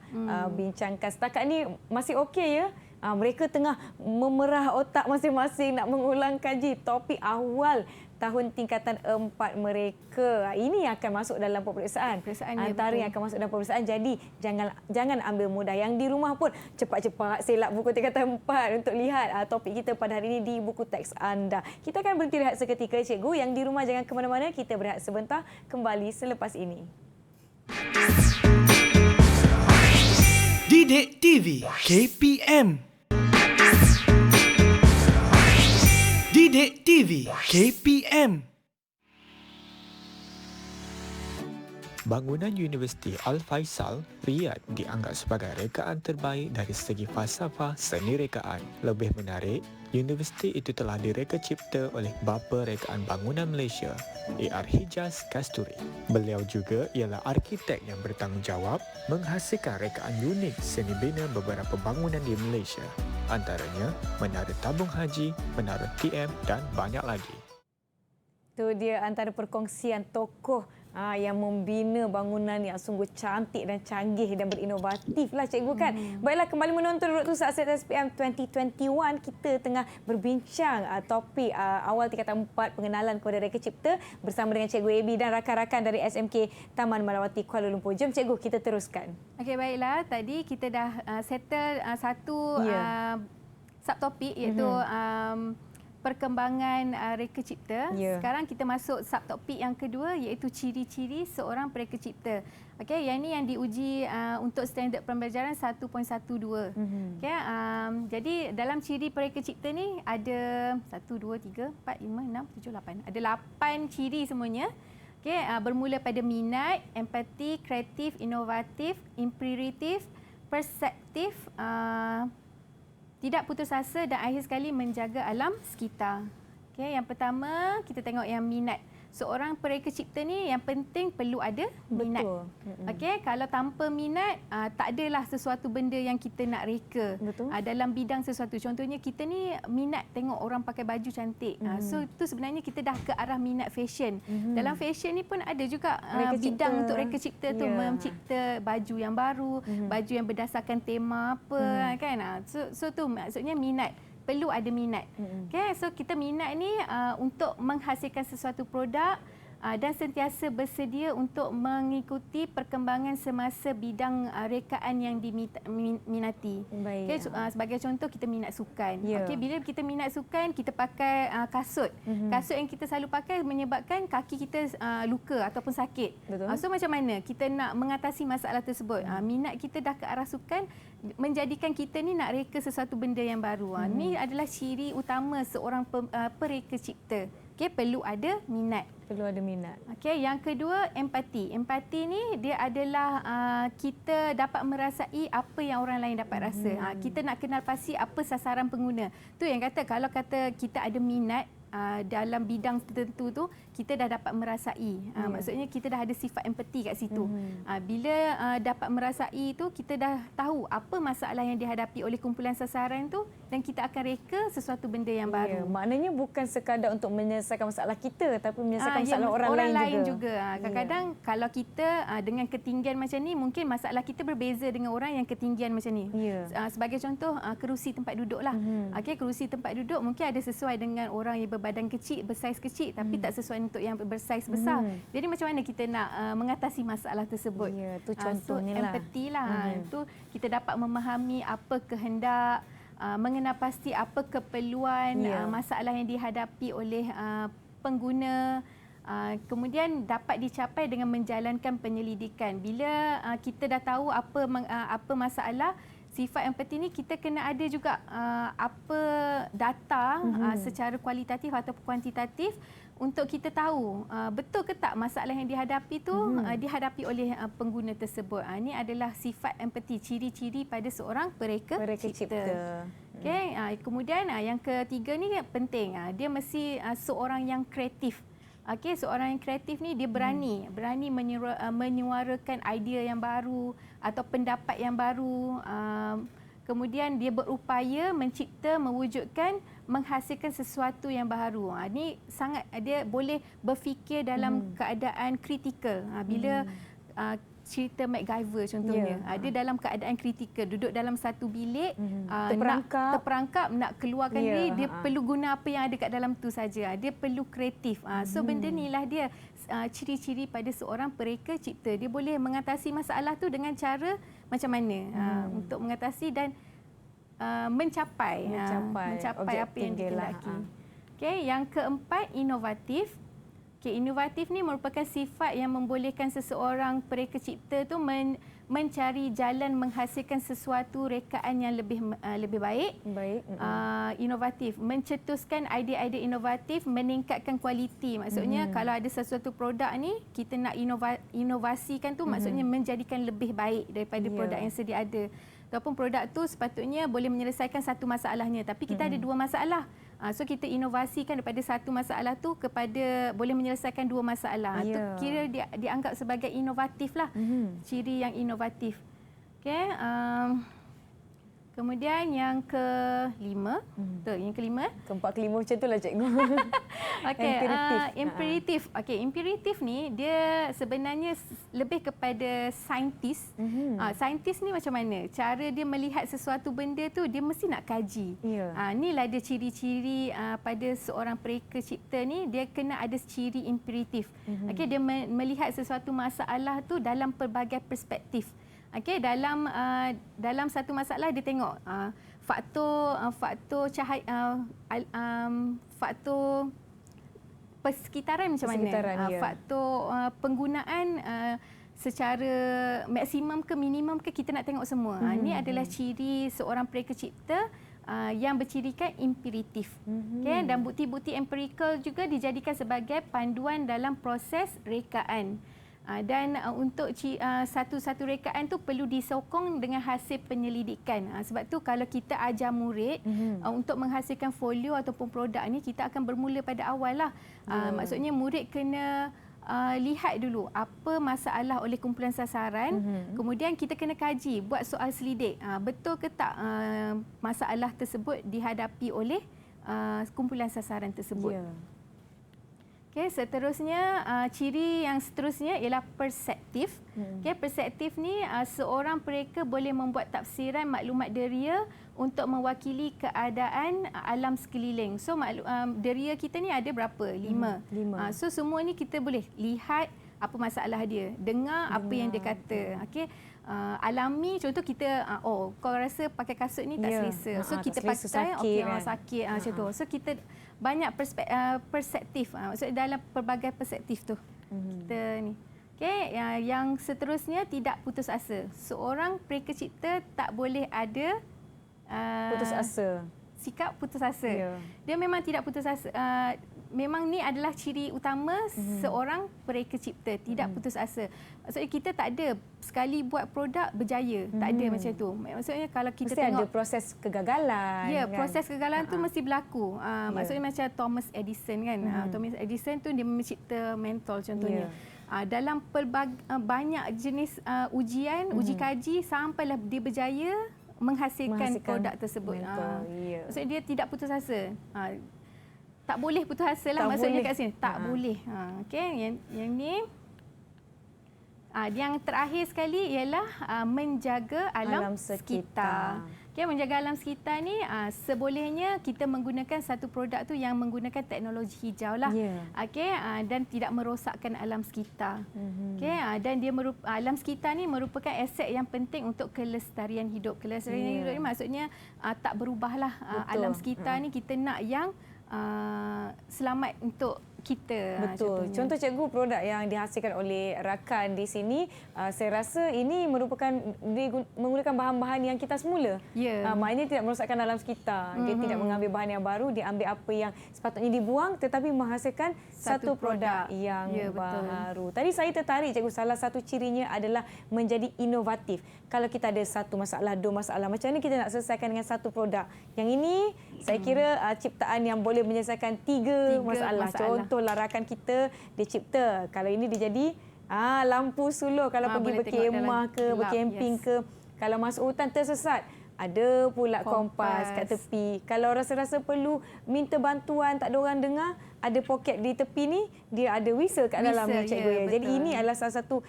bincangkan. Setakat ni masih okey ya? Mereka tengah memerah otak masing-masing nak mengulang kaji topik awal tahun tingkatan 4 mereka. Ini akan masuk dalam peperiksaan. Antara yang akan masuk dalam peperiksaan. Jadi jangan ambil mudah. Yang di rumah pun cepat-cepat selak buku tingkatan 4 untuk lihat topik kita pada hari ini di buku teks anda. Kita akan berhenti rehat seketika cikgu. Yang di rumah jangan ke mana-mana. Kita berehat sebentar. Kembali selepas ini. Didik TV KPM. Didik TV KPM. Bangunan Universiti Al-Faisal, Riyadh dianggap sebagai rekaan terbaik dari segi falsafah seni rekaan. Lebih menarik, universiti itu telah direka cipta oleh Bapa Rekaan Bangunan Malaysia, A.R. Hijaz Kasturi. Beliau juga ialah arkitek yang bertanggungjawab menghasilkan rekaan unik seni bina beberapa bangunan di Malaysia. Antaranya Menara Tabung Haji, Menara TM dan banyak lagi. Itu dia antara perkongsian tokoh yang membina bangunan yang sungguh cantik dan canggih dan berinovatif lah cikgu kan. Baiklah, kembali menonton Road to Success SPM 2021. Kita tengah berbincang topik awal tingkatan 4 pengenalan kepada reka cipta bersama dengan Cikgu AB dan rakan-rakan dari SMK Taman Malawati Kuala Lumpur. Jom cikgu kita teruskan. Okey, baiklah. Tadi kita dah settle satu subtopik iaitu perkembangan reka cipta. Sekarang kita masuk subtopik yang kedua iaitu ciri-ciri seorang pereka cipta. Okey, yang ni yang diuji untuk standard pembelajaran 1.12. Okey, jadi dalam ciri pereka cipta ni ada 1 2 3 4 5 6 7 8. Ada 8 ciri semuanya. Okey, bermula pada minat, empati, kreatif, inovatif, imperatif, perseptif, tidak putus asa dan akhir sekali menjaga alam sekitar. Okey, yang pertama kita tengok yang minat. Seorang pereka cipta ni yang penting perlu ada minat. Okey, kalau tanpa minat tak adalah sesuatu benda yang kita nak reka dalam bidang sesuatu. Contohnya kita ni minat tengok orang pakai baju cantik. So itu sebenarnya kita dah ke arah minat fashion. Dalam fashion ni pun ada juga bidang untuk reka cipta tu, mencipta baju yang baru, baju yang berdasarkan tema apa kan. So tu maksudnya minat. Perlu ada minat. Okay, so kita minat ni untuk menghasilkan sesuatu produk dan sentiasa bersedia untuk mengikuti perkembangan semasa bidang rekaan yang diminati. Okay, sebagai contoh kita minat sukan. Okay, bila kita minat sukan, kita pakai kasut. Kasut yang kita selalu pakai menyebabkan kaki kita luka ataupun sakit. So macam mana kita nak mengatasi masalah tersebut? Minat kita dah ke arah sukan, menjadikan kita ni nak reka sesuatu benda yang baru. Ini adalah ciri utama seorang pereka cipta. Okay, perlu ada minat. Perlu ada minat. Okay, yang kedua, empati. Empati ni dia adalah kita dapat merasai apa yang orang lain dapat rasa. Kita nak kenal pasti apa sasaran pengguna. Tu yang kata kalau kata kita ada minat dalam bidang tertentu tu kita dah dapat merasai. Maksudnya kita dah ada sifat empati kat situ. Bila dapat merasai tu, kita dah tahu apa masalah yang dihadapi oleh kumpulan sasaran tu dan kita akan reka sesuatu benda yang baru. Maknanya bukan sekadar untuk menyelesaikan masalah kita, tapi menyelesaikan masalah orang lain juga. Kadang-kadang kalau kita dengan ketinggian macam ni, mungkin masalah kita berbeza dengan orang yang ketinggian macam ni. Sebagai contoh, kerusi tempat duduk lah. Kerusi tempat duduk mungkin ada sesuai dengan orang yang berbadan kecil, bersaiz kecil, tapi tak sesuai untuk yang bersaiz besar. Jadi macam mana kita nak mengatasi masalah tersebut? Itu contohnya lah. Empathy lah. Itu kita dapat memahami apa kehendak, mengenal pasti apa keperluan masalah yang dihadapi oleh pengguna. Kemudian dapat dicapai dengan menjalankan penyelidikan. Bila kita dah tahu apa masalah, sifat empati ni kita kena ada juga apa data secara kualitatif atau kuantitatif untuk kita tahu betul ke tak masalah yang dihadapi tu dihadapi oleh pengguna tersebut. Ini adalah sifat empati, ciri-ciri pada seorang pereka cipta. Okey, kemudian yang ketiga ni penting. Dia mesti seorang yang kreatif. Okey, seorang yang kreatif ni dia berani menyuarakan idea yang baru atau pendapat yang baru. Kemudian dia berupaya mencipta, mewujudkan, menghasilkan sesuatu yang baru. Ini sangat dia boleh berfikir dalam keadaan kritikal. Bila cerita MacGyver contohnya, dia dalam keadaan kritikal, duduk dalam satu bilik, terperangkap nak keluarkan diri, dia perlu guna apa yang ada kat dalam tu saja. Dia perlu kreatif. So benda inilah dia ciri-ciri pada seorang pereka cipta. Dia boleh mengatasi masalah tu dengan cara macam mana untuk mengatasi dan mencapai apa yang dikehendaki. Okey, yang keempat, inovatif. Inovatif ni merupakan sifat yang membolehkan seseorang pereka cipta tu mencari jalan menghasilkan sesuatu rekaan yang lebih baik. Inovatif, mencetuskan idea-idea inovatif, meningkatkan kualiti. Maksudnya kalau ada sesuatu produk ni kita nak inovasikan tu, maksudnya menjadikan lebih baik daripada produk yang sedia ada. Ataupun produk tu sepatutnya boleh menyelesaikan satu masalahnya, tapi kita ada dua masalah. So kita inovasikan daripada satu masalah tu kepada boleh menyelesaikan dua masalah. Itu kira dianggap sebagai inovatif lah. Ciri yang inovatif. Okay. Kemudian yang kelima, keempat kelima macam itulah cikgu. Okey, imperatif. Okey, imperatif ni dia sebenarnya lebih kepada saintis. Saintis ni macam mana? Cara dia melihat sesuatu benda tu dia mesti nak kaji. Inilah dia ciri-ciri pada seorang pereka cipta ni, dia kena ada ciri imperatif. Okey, dia melihat sesuatu masalah tu dalam pelbagai perspektif. Okey, dalam satu masalah dia tengok faktor cahaya, faktor persekitaran macam mana, faktor penggunaan secara maksimum ke minimum ke, kita nak tengok semua. Ini adalah ciri seorang pereka cipta yang bercirikan imperatif. Okay? Dan bukti-bukti empirikal juga dijadikan sebagai panduan dalam proses rekaan. Dan untuk satu-satu rekaan tu perlu disokong dengan hasil penyelidikan. Sebab tu kalau kita ajar murid untuk menghasilkan folio ataupun produk ni, kita akan bermula pada awal lah. Maksudnya murid kena lihat dulu apa masalah oleh kumpulan sasaran, kemudian kita kena kaji, buat soal selidik. Betul ke tak masalah tersebut dihadapi oleh kumpulan sasaran tersebut. Okay, seterusnya, ciri yang seterusnya ialah perseptif. Okay, perseptif ni seorang pereka boleh membuat tafsiran maklumat deria untuk mewakili keadaan alam sekeliling. So deria kita ni ada berapa? 5. So semua ni kita boleh lihat apa masalah dia, dengar apa yang dia kata. Okay. Alami, contoh kita kau rasa pakai kasut ni tak selesa, so kita pakai sakit macam tu. So kita banyak perspektif, maksudnya dalam pelbagai perspektif tu kita ni. Okay, yang seterusnya, tidak putus asa. Seorang pereka cipta tak boleh ada putus asa. sikap putus asa. Ya. Dia memang tidak putus asa. Memang ni adalah ciri utama seorang pereka cipta, tidak putus asa. Maksudnya kita tak ada sekali buat produk berjaya, tak ada macam tu. Maksudnya kalau kita Mesti tengok ada proses kegagalan. ya, kan? proses kegagalan tu mesti berlaku. Maksudnya macam Thomas Edison kan. Thomas Edison tu dia mencipta mentol contohnya. Dalam banyak jenis ujian, uji kaji sampailah dia berjaya menghasilkan produk tersebut. Maksudnya dia tidak putus asa. Tak boleh putus asa lah maksudnya kat sini. Tak boleh. Okey, yang ni yang terakhir sekali ialah menjaga alam sekitar. Okay, menjaga alam sekitar ni sebolehnya kita menggunakan satu produk tu yang menggunakan teknologi hijau lah. Okay, dan tidak merosakkan alam sekitar. Okay, dan dia alam sekitar ni merupakan aset yang penting untuk kelestarian hidup. Kelestarian hidup ni maksudnya tak berubahlah alam sekitar ni, kita nak yang selamat untuk kita. Betul. Contoh cikgu, produk yang dihasilkan oleh rakan di sini, saya rasa ini merupakan menggunakan bahan-bahan yang kita semula. Maknanya tidak merosakkan alam sekitar. Dia tidak mengambil bahan yang baru, dia ambil apa yang sepatutnya dibuang tetapi menghasilkan satu produk yang baru. Tadi saya tertarik cikgu, salah satu cirinya adalah menjadi inovatif. Kalau kita ada satu masalah, dua masalah, macam mana kita nak selesaikan dengan satu produk? Yang ini saya kira ciptaan yang boleh menyelesaikan tiga masalah. Contohlah rakan kita dia cipta, kalau ini dia jadi lampu suluh kalau pergi berkemah ke, berkemping ke. Kalau masuk hutan tersesat, ada pula kompas kat tepi. Kalau rasa-rasa perlu minta bantuan, tak ada orang dengar, ada poket di tepi ni, dia ada whistle kat dalam ni cikgu. Jadi ini adalah salah satu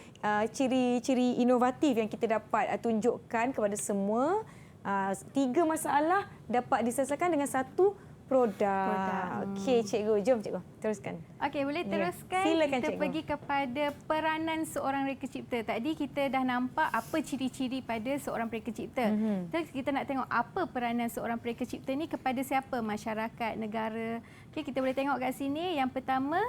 ciri-ciri inovatif yang kita dapat tunjukkan kepada semua. Tiga masalah dapat diselesaikan dengan satu produk. Okey cikgu, jom cikgu teruskan. Okey, boleh teruskan. Silakan kita cikgu. pergi kepada peranan seorang reka cipta. Tadi kita dah nampak apa ciri-ciri pada seorang pereka cipta. Terus kita nak tengok apa peranan seorang pereka cipta ni kepada siapa? Masyarakat, negara. Okey, kita boleh tengok kat sini. Yang pertama,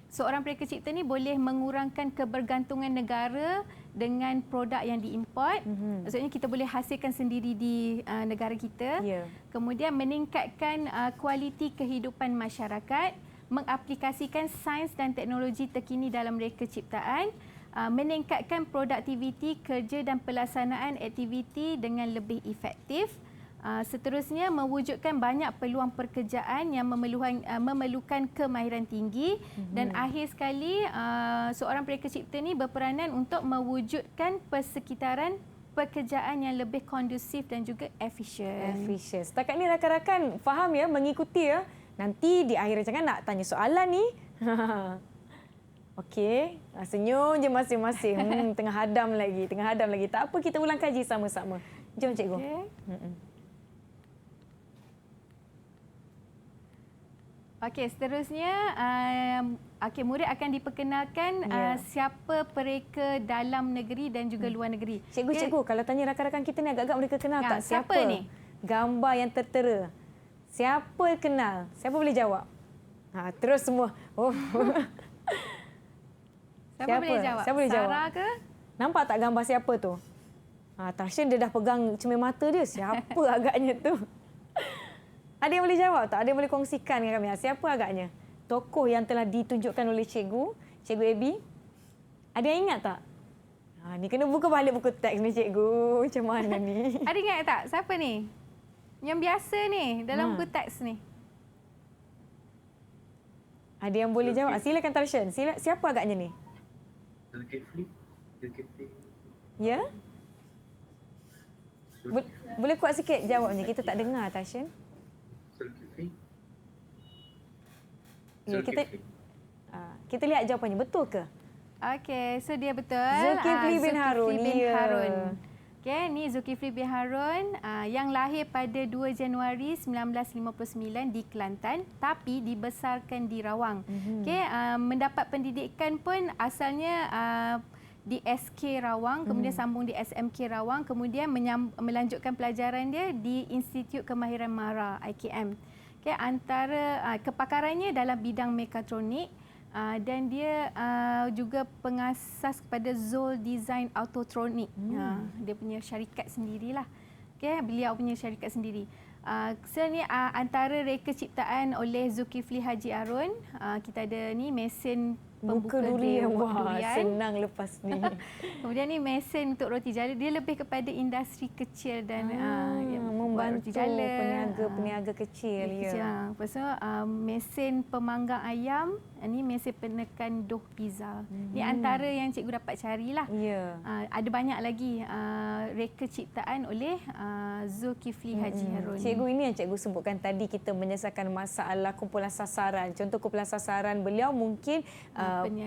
seorang pereka cipta ni boleh mengurangkan kebergantungan negara dengan produk yang diimport. Maksudnya kita boleh hasilkan sendiri di negara kita. Kemudian meningkatkan kualiti kehidupan masyarakat, mengaplikasikan sains dan teknologi terkini dalam reka ciptaan, meningkatkan produktiviti kerja dan pelaksanaan aktiviti dengan lebih efektif. Seterusnya, mewujudkan banyak peluang pekerjaan yang memerlukan kemahiran tinggi. Dan akhir sekali, seorang pereka cipta ni berperanan untuk mewujudkan persekitaran pekerjaan yang lebih kondusif dan juga efisien. Setakat ni rakan-rakan faham ya, mengikuti ya. Nanti di akhir rancangan nak tanya soalan ni. Okey, senyum je masing-masing. Tengah hadam lagi. Tak apa, kita ulang kaji sama-sama. Jom cikgu. Okey, seterusnya murid akan diperkenalkan siapa pereka dalam negeri dan juga luar negeri. Cikgu, kalau tanya rakan-rakan kita ni agak-agak mereka kenal tak? Siapa ni? Gambar yang tertera. Siapa kenal? Siapa boleh jawab? Terus semua. Siapa boleh jawab? Sarah ke? Nampak tak gambar siapa tu? Tashin dia dah pegang cermin mata dia. Siapa agaknya tu? Ada yang boleh jawab tak? Ada yang boleh kongsikan dengan kami? Siapa agaknya? Tokoh yang telah ditunjukkan oleh Cikgu Abby. Ada yang ingat tak? Ni kena buka balik buku teks ni Cikgu. Macam mana ni? Ada ingat tak? Siapa ni? Yang biasa ni dalam buku teks ni. Ada yang boleh jawab? Silakan Tarshan. Siapa agaknya ni? Zulkifli. Ya? Boleh kuat sikit jawabnya. Kita tak dengar Tarshan. Kita lihat jawapannya, betul ke? Okey, so dia betul. Zulkifli bin Harun. Okey, ni Zulkifli bin Harun yang lahir pada 2 Januari 1959 di Kelantan tapi dibesarkan di Rawang. Okey, mendapat pendidikan pun asalnya di SK Rawang, kemudian sambung di SMK Rawang, kemudian melanjutkan pelajaran dia di Institut Kemahiran Mara IKM. Okay, antara kepakarannya dalam bidang mekatronik dan dia juga pengasas kepada Zoll Design Autotronic. Dia punya syarikat sendirilah. Okay, beliau punya syarikat sendiri. Ni antara reka ciptaan oleh Zulkifli Haji Arun. Kita ada ni mesin pembuka durian. Wah, durian. senang lepas ni. Kemudian ni mesin untuk roti jala. Dia lebih kepada industri kecil dan yang membantu roti jala, peniaga kecil. Ya. Lepas tu mesin pemanggang ayam. Ni mesin penekan dough pizza. Ni antara yang cikgu dapat carilah. Ya. Ada banyak lagi reka ciptaan oleh Zulkifli Haji Harun. Cikgu, ini yang cikgu sebutkan tadi, kita menyelesaikan masalah kumpulan sasaran. Contoh kumpulan sasaran beliau mungkin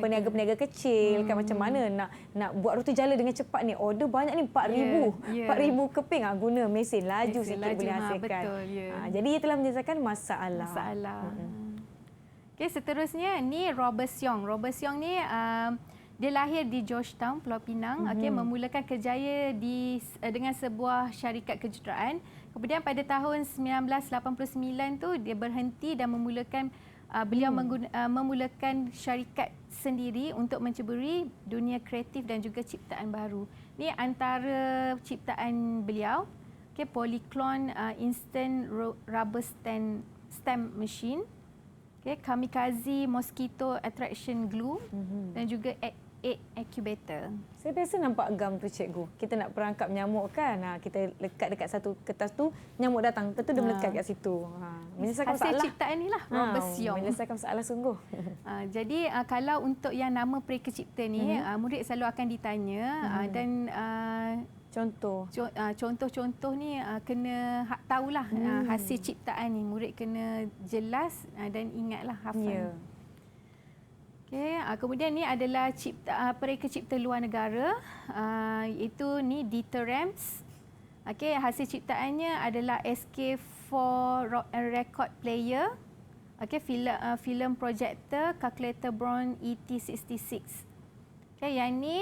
peniaga-peniaga kecil kan, macam mana nak buat roti jala dengan cepat ni. Order banyak ni 4,000. 4,000 keping, guna mesin laju sikit boleh hasilkan. Betul, jadi ia telah menyelesaikan masalah. Okey, seterusnya ni Robert Siong. Robert Siong ni dia lahir di Georgetown, Pulau Pinang. Okey, memulakan kerjaya dengan sebuah syarikat kejuruteraan. Kemudian pada tahun 1989 tu dia berhenti dan memulakan memulakan syarikat sendiri untuk menceburi dunia kreatif dan juga ciptaan baru. Ni antara ciptaan beliau. Okey, Polyclone instant rubber stamp machine. Okay, Kamikaze mosquito attraction glue dan juga egg incubator. Saya biasa nampak gam tu cikgu. Kita nak perangkap nyamuk kan. Kita lekat dekat satu kertas tu, nyamuk datang. Tentu dia melekat kat situ. Menyelesaikan masalah. Hasil ciptaan ni lah, Robert Siong. Menyelesaikan masalah sungguh. Jadi kalau untuk yang nama pereka cipta ni, murid selalu akan ditanya dan contoh-contoh ni kena tahulah hasil ciptaan ni. Murid kena jelas dan ingatlah, hafal. Okay, kemudian ni adalah pereka cipta luar negara, iaitu ni Dieter Rams. Okay, hasil ciptaannya adalah SK4 record player, okay, film projector, calculator Braun ET66. Okay, yang ni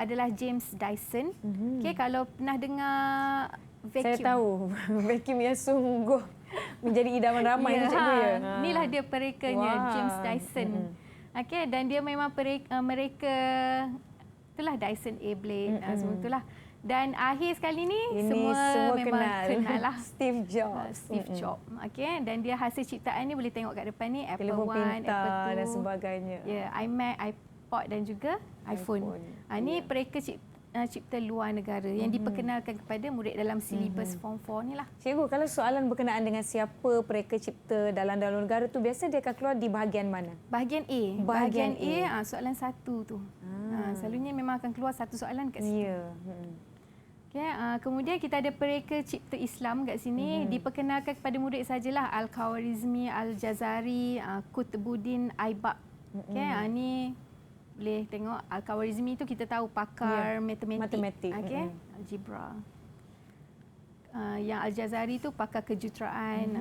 adalah James Dyson. Okay, kalau pernah dengar vacuum. Saya tahu. Vacuum yang sungguh menjadi idaman ramai tu cikgu ya. Inilah dia perekanya, James Dyson. Okay, dan dia memang mereka itulah Dyson Airblade, semua itulah. Dan akhir sekali ni semua memang kenal lah. Steve Jobs. Okay, dan dia hasil ciptaan ni boleh tengok kat depan ni, Apple Telefon One, Apple 2 dan sebagainya. iMac, iPod dan juga iPhone. Ni pereka cipta luar negara yang diperkenalkan kepada murid dalam silibus Form 4 ni lah. Cikgu, kalau soalan berkenaan dengan siapa pereka cipta dalam luar negara tu, biasa dia akan keluar di bahagian mana? Bahagian A. Bahagian A, soalan 1 tu. Selalunya memang akan keluar satu soalan kat situ. Okay, kemudian kita ada pereka cipta Islam kat sini, diperkenalkan kepada murid sajalah. Al-Khawarizmi, Al-Jazari, Qutbuddin Aibak. Okay, ni boleh tengok. Al-Khawarizmi tu kita tahu pakar matematik. Okay, algebra. Yang Al-Jazari tu pakar kejuruteraan.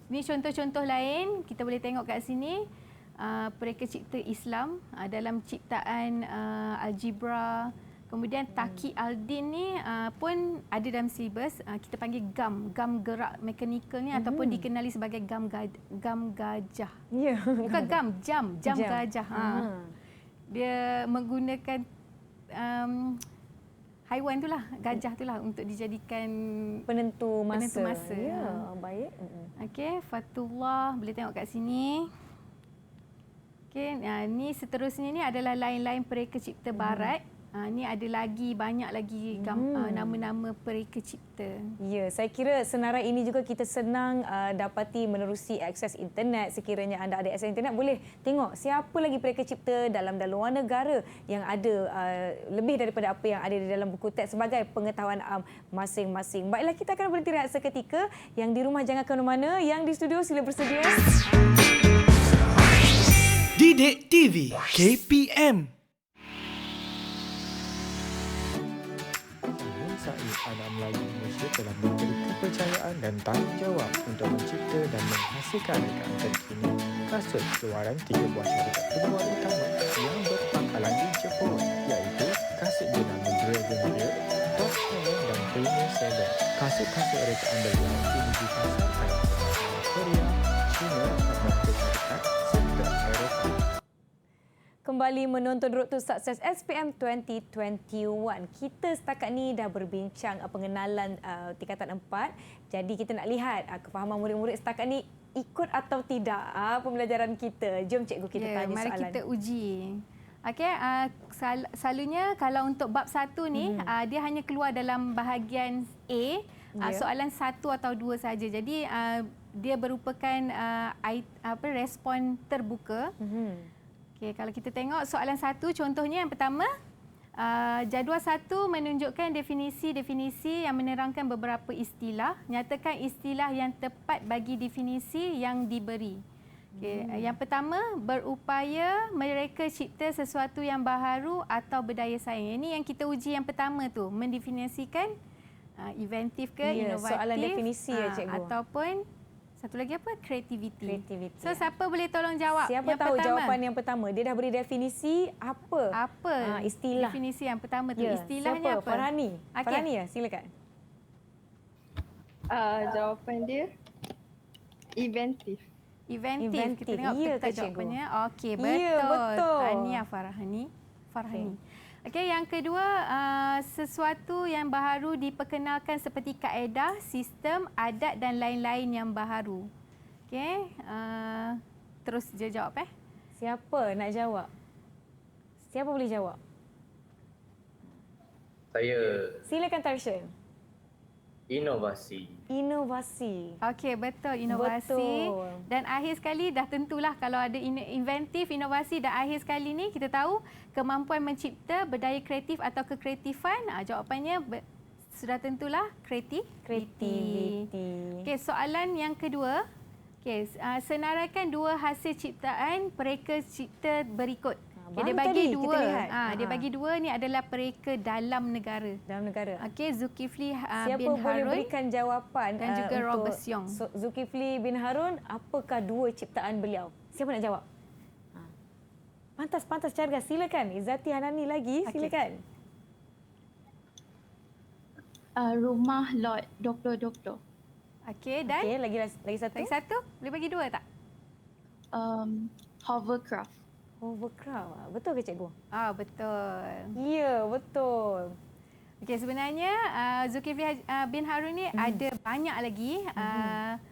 Ni contoh-contoh lain kita boleh tengok kat sini. Pereka cipta Islam dalam ciptaan algebra. Kemudian Taqi Al-Din ni pun ada dalam silibus. Kita panggil gam gerak mekanikal ni, ataupun dikenali sebagai gam gajah. Bukan jam gajah. Dia menggunakan haiwan itulah, gajah itulah untuk dijadikan penentu masa. Ya, baik. Okey, Fatullah boleh tengok kat sini. Okey, ni seterusnya ni adalah lain-lain pereka cipta barat. Ni ada lagi, banyak lagi nama-nama pereka cipta. Ya, saya kira senarai ini juga kita senang dapati menerusi akses internet. Sekiranya anda ada akses internet, boleh tengok siapa lagi pereka cipta dalam dan luar negara yang ada lebih daripada apa yang ada di dalam buku teks sebagai pengetahuan masing-masing. Baiklah, kita akan berhenti rehat seketika. Yang di rumah jangan ke mana-mana, yang di studio sila bersedia. Didik TV KPM. Anak Melayu Malaysia telah memberi kepercayaan dan tanggungjawab untuk mencipta dan menghasilkan rekaan terkini kasut keluaran 3 buah syarikat kedua utama yang berpangkalan di Johor, iaitu kasut jenama Dragon Beard, Top 7 dan Premier 7. Kasut-kasut rekaan beliau kini dipasarkan di Korea, China, Amerika Syarikat serta Eropah. kembali menonton Road to Success SPM 2021. Kita setakat ni dah berbincang pengenalan tingkatan 4. Jadi kita nak lihat kefahaman murid-murid setakat ni ikut atau tidak pembelajaran kita. Jom cikgu kita tanya mari soalan. kita uji. Okey, selalunya kalau untuk bab 1 ni dia hanya keluar dalam bahagian A, soalan 1 atau 2 saja. Jadi dia merupakan respon terbuka. Okey, kalau kita tengok soalan 1 contohnya yang pertama, jadual 1 menunjukkan definisi-definisi yang menerangkan beberapa istilah. Nyatakan istilah yang tepat bagi definisi yang diberi. Okay. Yang pertama, berupaya mereka cipta sesuatu yang baharu atau berdaya saing. Ini yang kita uji yang pertama tu, mendefinisikan inventif ke, inovatif. Soalan definisi cikgu. Ataupun satu lagi apa? Kreativiti. So, ya. siapa boleh tolong jawab? Siapa yang tahu pertama? jawapan yang pertama? Dia dah beri definisi apa? Istilah. Definisi yang pertama tu. Ya. Istilahnya siapa? apa? Farhani. Okay. Farhani ya, silakan. Jawapan dia inventif. Inventif. Kita tengok ya, betul jawapannya. Okey, betul. Ya, betul. Tahniah Farhani. Okey, yang kedua, sesuatu yang baharu diperkenalkan seperti kaedah, sistem, adat dan lain-lain yang baharu. Okey, terus je jawab Siapa nak jawab? Siapa boleh jawab? Saya. Silakan Tarshan. Inovasi. Okey, betul, inovasi. Betul. Dan akhir sekali dah tentulah kalau ada inventif, inovasi dan akhir sekali ni kita tahu kemampuan mencipta, berdaya kreatif atau kekreatifan. Jawapannya sudah tentulah kreativiti. Okey, soalan yang kedua. Okey, senaraikan 2 hasil ciptaan pereka cipta berikut. Okay, dia bagi tadi, dua. Dia bagi 2 ni adalah pereka dalam negara. Okey, Zulkifli bin Harun. Siapa boleh berikan jawapan dan juga Robert Syong. Zulkifli bin Harun, apakah 2 ciptaan beliau? Siapa nak jawab? Pantas cergas, silakan. Izzati Hanani lagi, silakan. Rumah Lot, Doktor. Okey, dan lagi satu. Lagi satu, boleh bagi 2 tak? Hovercraft. Betul ke cikgu? Betul. Ya, betul. Okey, sebenarnya Zulkifli bin Harun ni ada banyak lagi.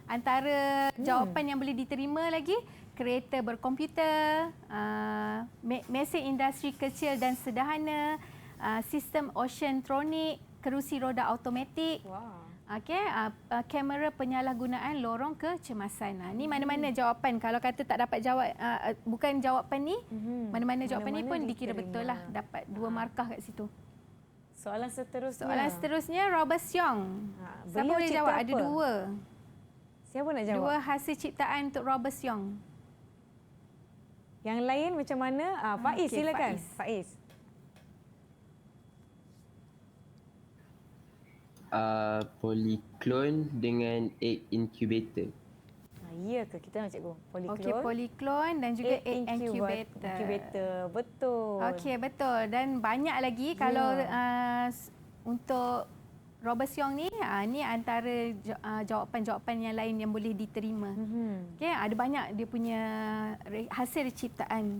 Antara jawapan yang boleh diterima lagi, kereta berkomputer, mesin industri kecil dan sederhana, sistem oceantronic, kerusi roda automatik. Okey, kamera penyalahgunaan lorong kecemasan. Ni mana-mana jawapan. Kalau kata tak dapat jawab, bukan jawapan ni, mana-mana jawapan ni pun dikira betul lah. Dapat 2 markah kat situ. Soalan seterusnya Robert Syong. Siapa boleh jawab? Ada 2. Siapa nak jawab? 2 hasil ciptaan untuk Robert Syong. Yang lain macam mana? Faiz, silakan. Faiz. Polyclone dengan egg incubator. Ya ke? Kita nak cikgu. Okey, polyclone dan juga egg incubator. Betul. Okey, betul. Dan banyak lagi kalau untuk Robert Syong ni, ni antara jawapan-jawapan yang lain yang boleh diterima. Okey, ada banyak dia punya hasil ciptaan.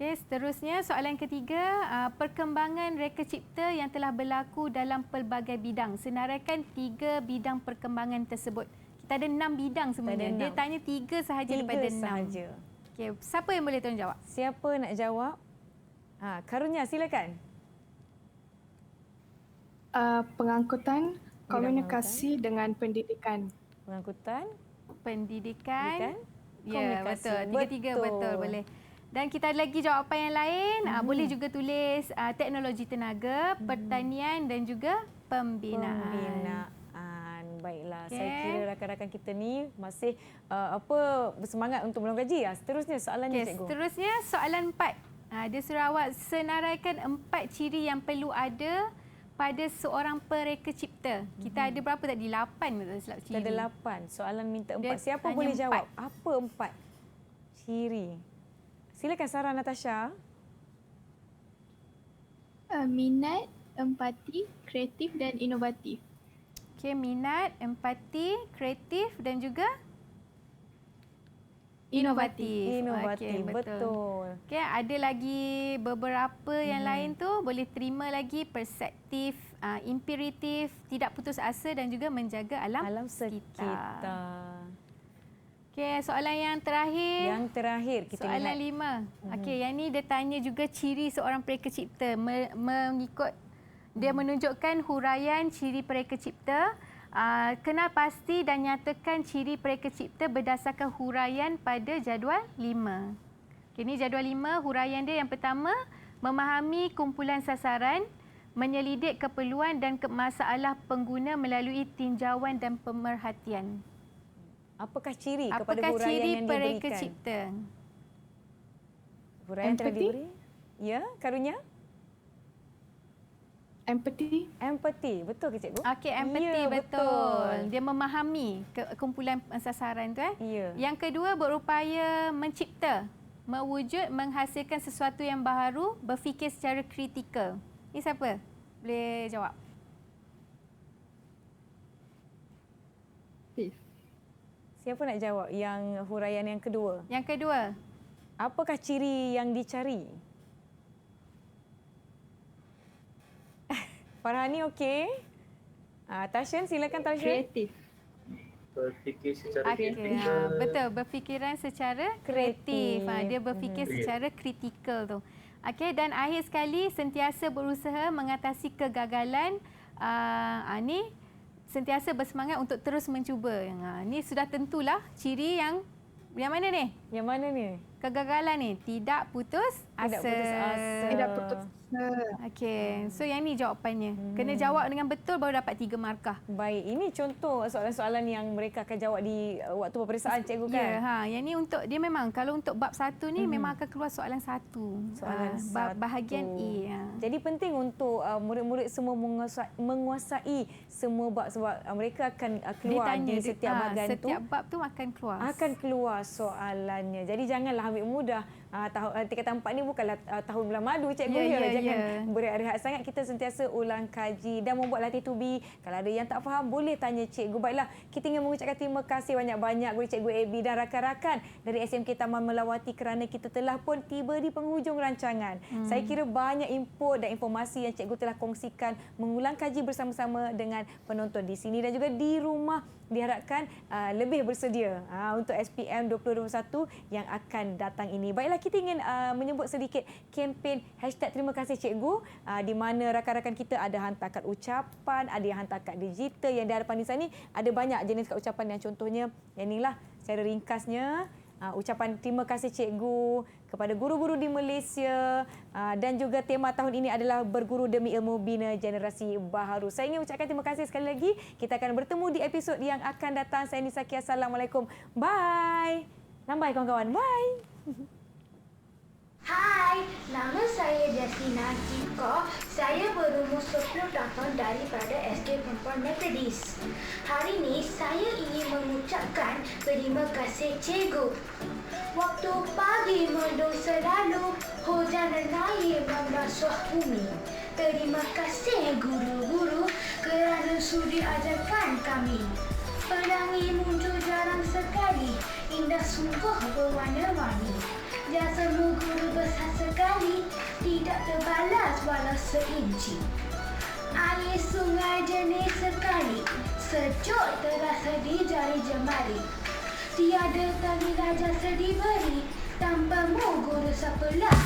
Okey, seterusnya soalan ketiga, perkembangan reka cipta yang telah berlaku dalam pelbagai bidang. Senaraikan 3 bidang perkembangan tersebut. Kita ada 6 bidang sebenarnya. Dia tanya 3 sahaja daripada 6. Okey, siapa yang boleh tolong jawab? Siapa nak jawab? Karunia, silakan. Pengangkutan, komunikasi dengan pendidikan. Pendidikan. Ya, komunikasi. betul. 3 betul boleh. Dan kita ada lagi jawapan yang lain. Boleh juga tulis teknologi tenaga, pertanian dan juga pembinaan. Baiklah, saya kira rakan-rakan kita ni masih bersemangat untuk belum gaji. Seterusnya soalannya cikgu. Seterusnya soalan 4. Dia suruh awak senaraikan 4 ciri yang perlu ada pada seorang pereka cipta. Kita ada berapa tadi? 8 betul silap ciri. Kita ada 8. Soalan minta 4. Siapa boleh jawab? Apa 4 ciri? Silakan Sarah Natasha. Minat, empati, kreatif dan inovatif. Okey, minat, empati, kreatif dan juga Inovatif. Inovatif, Okey, betul. Okey, ada lagi beberapa yang lain tu boleh terima lagi perseptif, imperatif, tidak putus asa dan juga menjaga alam sekitar. Okey, soalan yang terakhir. Yang terakhir kita soalan lihat. 5. Okey, yang ni dia tanya juga ciri seorang pereka cipta mengikut dia menunjukkan huraian ciri pereka cipta. Kenal pasti dan nyatakan ciri pereka cipta berdasarkan huraian pada jadual 5. Okay, ini jadual 5, huraian dia yang pertama, memahami kumpulan sasaran, menyelidik keperluan dan masalah pengguna melalui tinjauan dan pemerhatian. Apakah ciri kepada Apakah huraian ciri yang pereka diberikan? cipta? Huraian telah diberi? Ya, Karunia? Empathy. Betul ke cikgu? Okey, empathy, ya, betul. Dia memahami kumpulan sasaran tu. Ya. Yang kedua, berupaya mencipta, mewujud, menghasilkan sesuatu yang baharu, berfikir secara kritikal. Ini siapa? Boleh jawab. Siapa nak jawab yang huraian yang kedua? Yang kedua. Apakah ciri yang dicari? Farhani okey. Tashan, silakan Tashan. Kreatif. Berfikir secara kritikal. Betul, berfikiran secara kreatif. Dia berfikir secara kritikal tu. Okey, dan akhir sekali sentiasa berusaha mengatasi kegagalan. Ni sentiasa bersemangat untuk terus mencuba. Ni sudah tentulah ciri yang mana ni? Yang mana ni? Kegagalan ni tidak putus asa. Tidak putus asa. Okey, so yang ni jawapannya. Kena jawab dengan betul baru dapat 3 markah. Baik, ini contoh soalan-soalan yang mereka akan jawab di waktu peperiksaan cikgu kan? Ya, yang ni untuk dia memang kalau untuk bab 1 ni memang akan keluar soalan 1. Soalan bahagian A. Jadi penting untuk murid-murid semua menguasai semua bab sebab mereka akan keluar di setiap bahagian tu. Setiap bab tu akan keluar. Akan keluar soalannya. Jadi janganlah ambil mudah. Tingkatan 4 ni bukanlah tahun bulan madu cikgu. Jangan berehat-rehat sangat. Kita sentiasa ulang kaji dan membuat latih tubi. Kalau ada yang tak faham boleh tanya cikgu. Baiklah, kita ingin mengucapkan terima kasih banyak-banyak kepada cikgu AB dan rakan-rakan dari SMK Taman Melawati kerana kita telah pun tiba di penghujung rancangan. Saya kira banyak input dan informasi yang cikgu telah kongsikan mengulang kaji bersama-sama dengan penonton di sini dan juga di rumah. Diharapkan lebih bersedia untuk SPM 2021 yang akan datang ini. Baiklah, kita ingin menyebut sedikit kempen #terima kasih cikgu di mana rakan-rakan kita ada hantar kad ucapan, ada yang hantar kad digital. Yang di hadapan di sana ada banyak jenis kad ucapan yang contohnya yang inilah secara ringkasnya. Ucapan terima kasih cikgu kepada guru-guru di Malaysia dan juga tema tahun ini adalah berguru demi ilmu bina generasi baharu. Saya ingin ucapkan terima kasih sekali lagi. Kita akan bertemu di episod yang akan datang. Saya Nisa Kia. Assalamualaikum. Bye. Lambai kawan-kawan. Bye. Hai, nama saya Jasina Ciko. Saya berumur 10 tahun daripada SD Perempuan Methodist. Hari ini saya ingin mengucapkan terima kasih cikgu. Waktu pagi mendung selalu, hujan dan air membasuh bumi. Terima kasih guru-guru kerana sudi ajarkan kami. Pelangi muncul jarang sekali, indah sungguh berwarna-warni. Jasamu guru besar sekali, tidak terbalas walau seinci. Air sungai jernih sekali, sejuk terasa di jari jemari. Tiada tali jasa diberi, tanpamu guru siapalah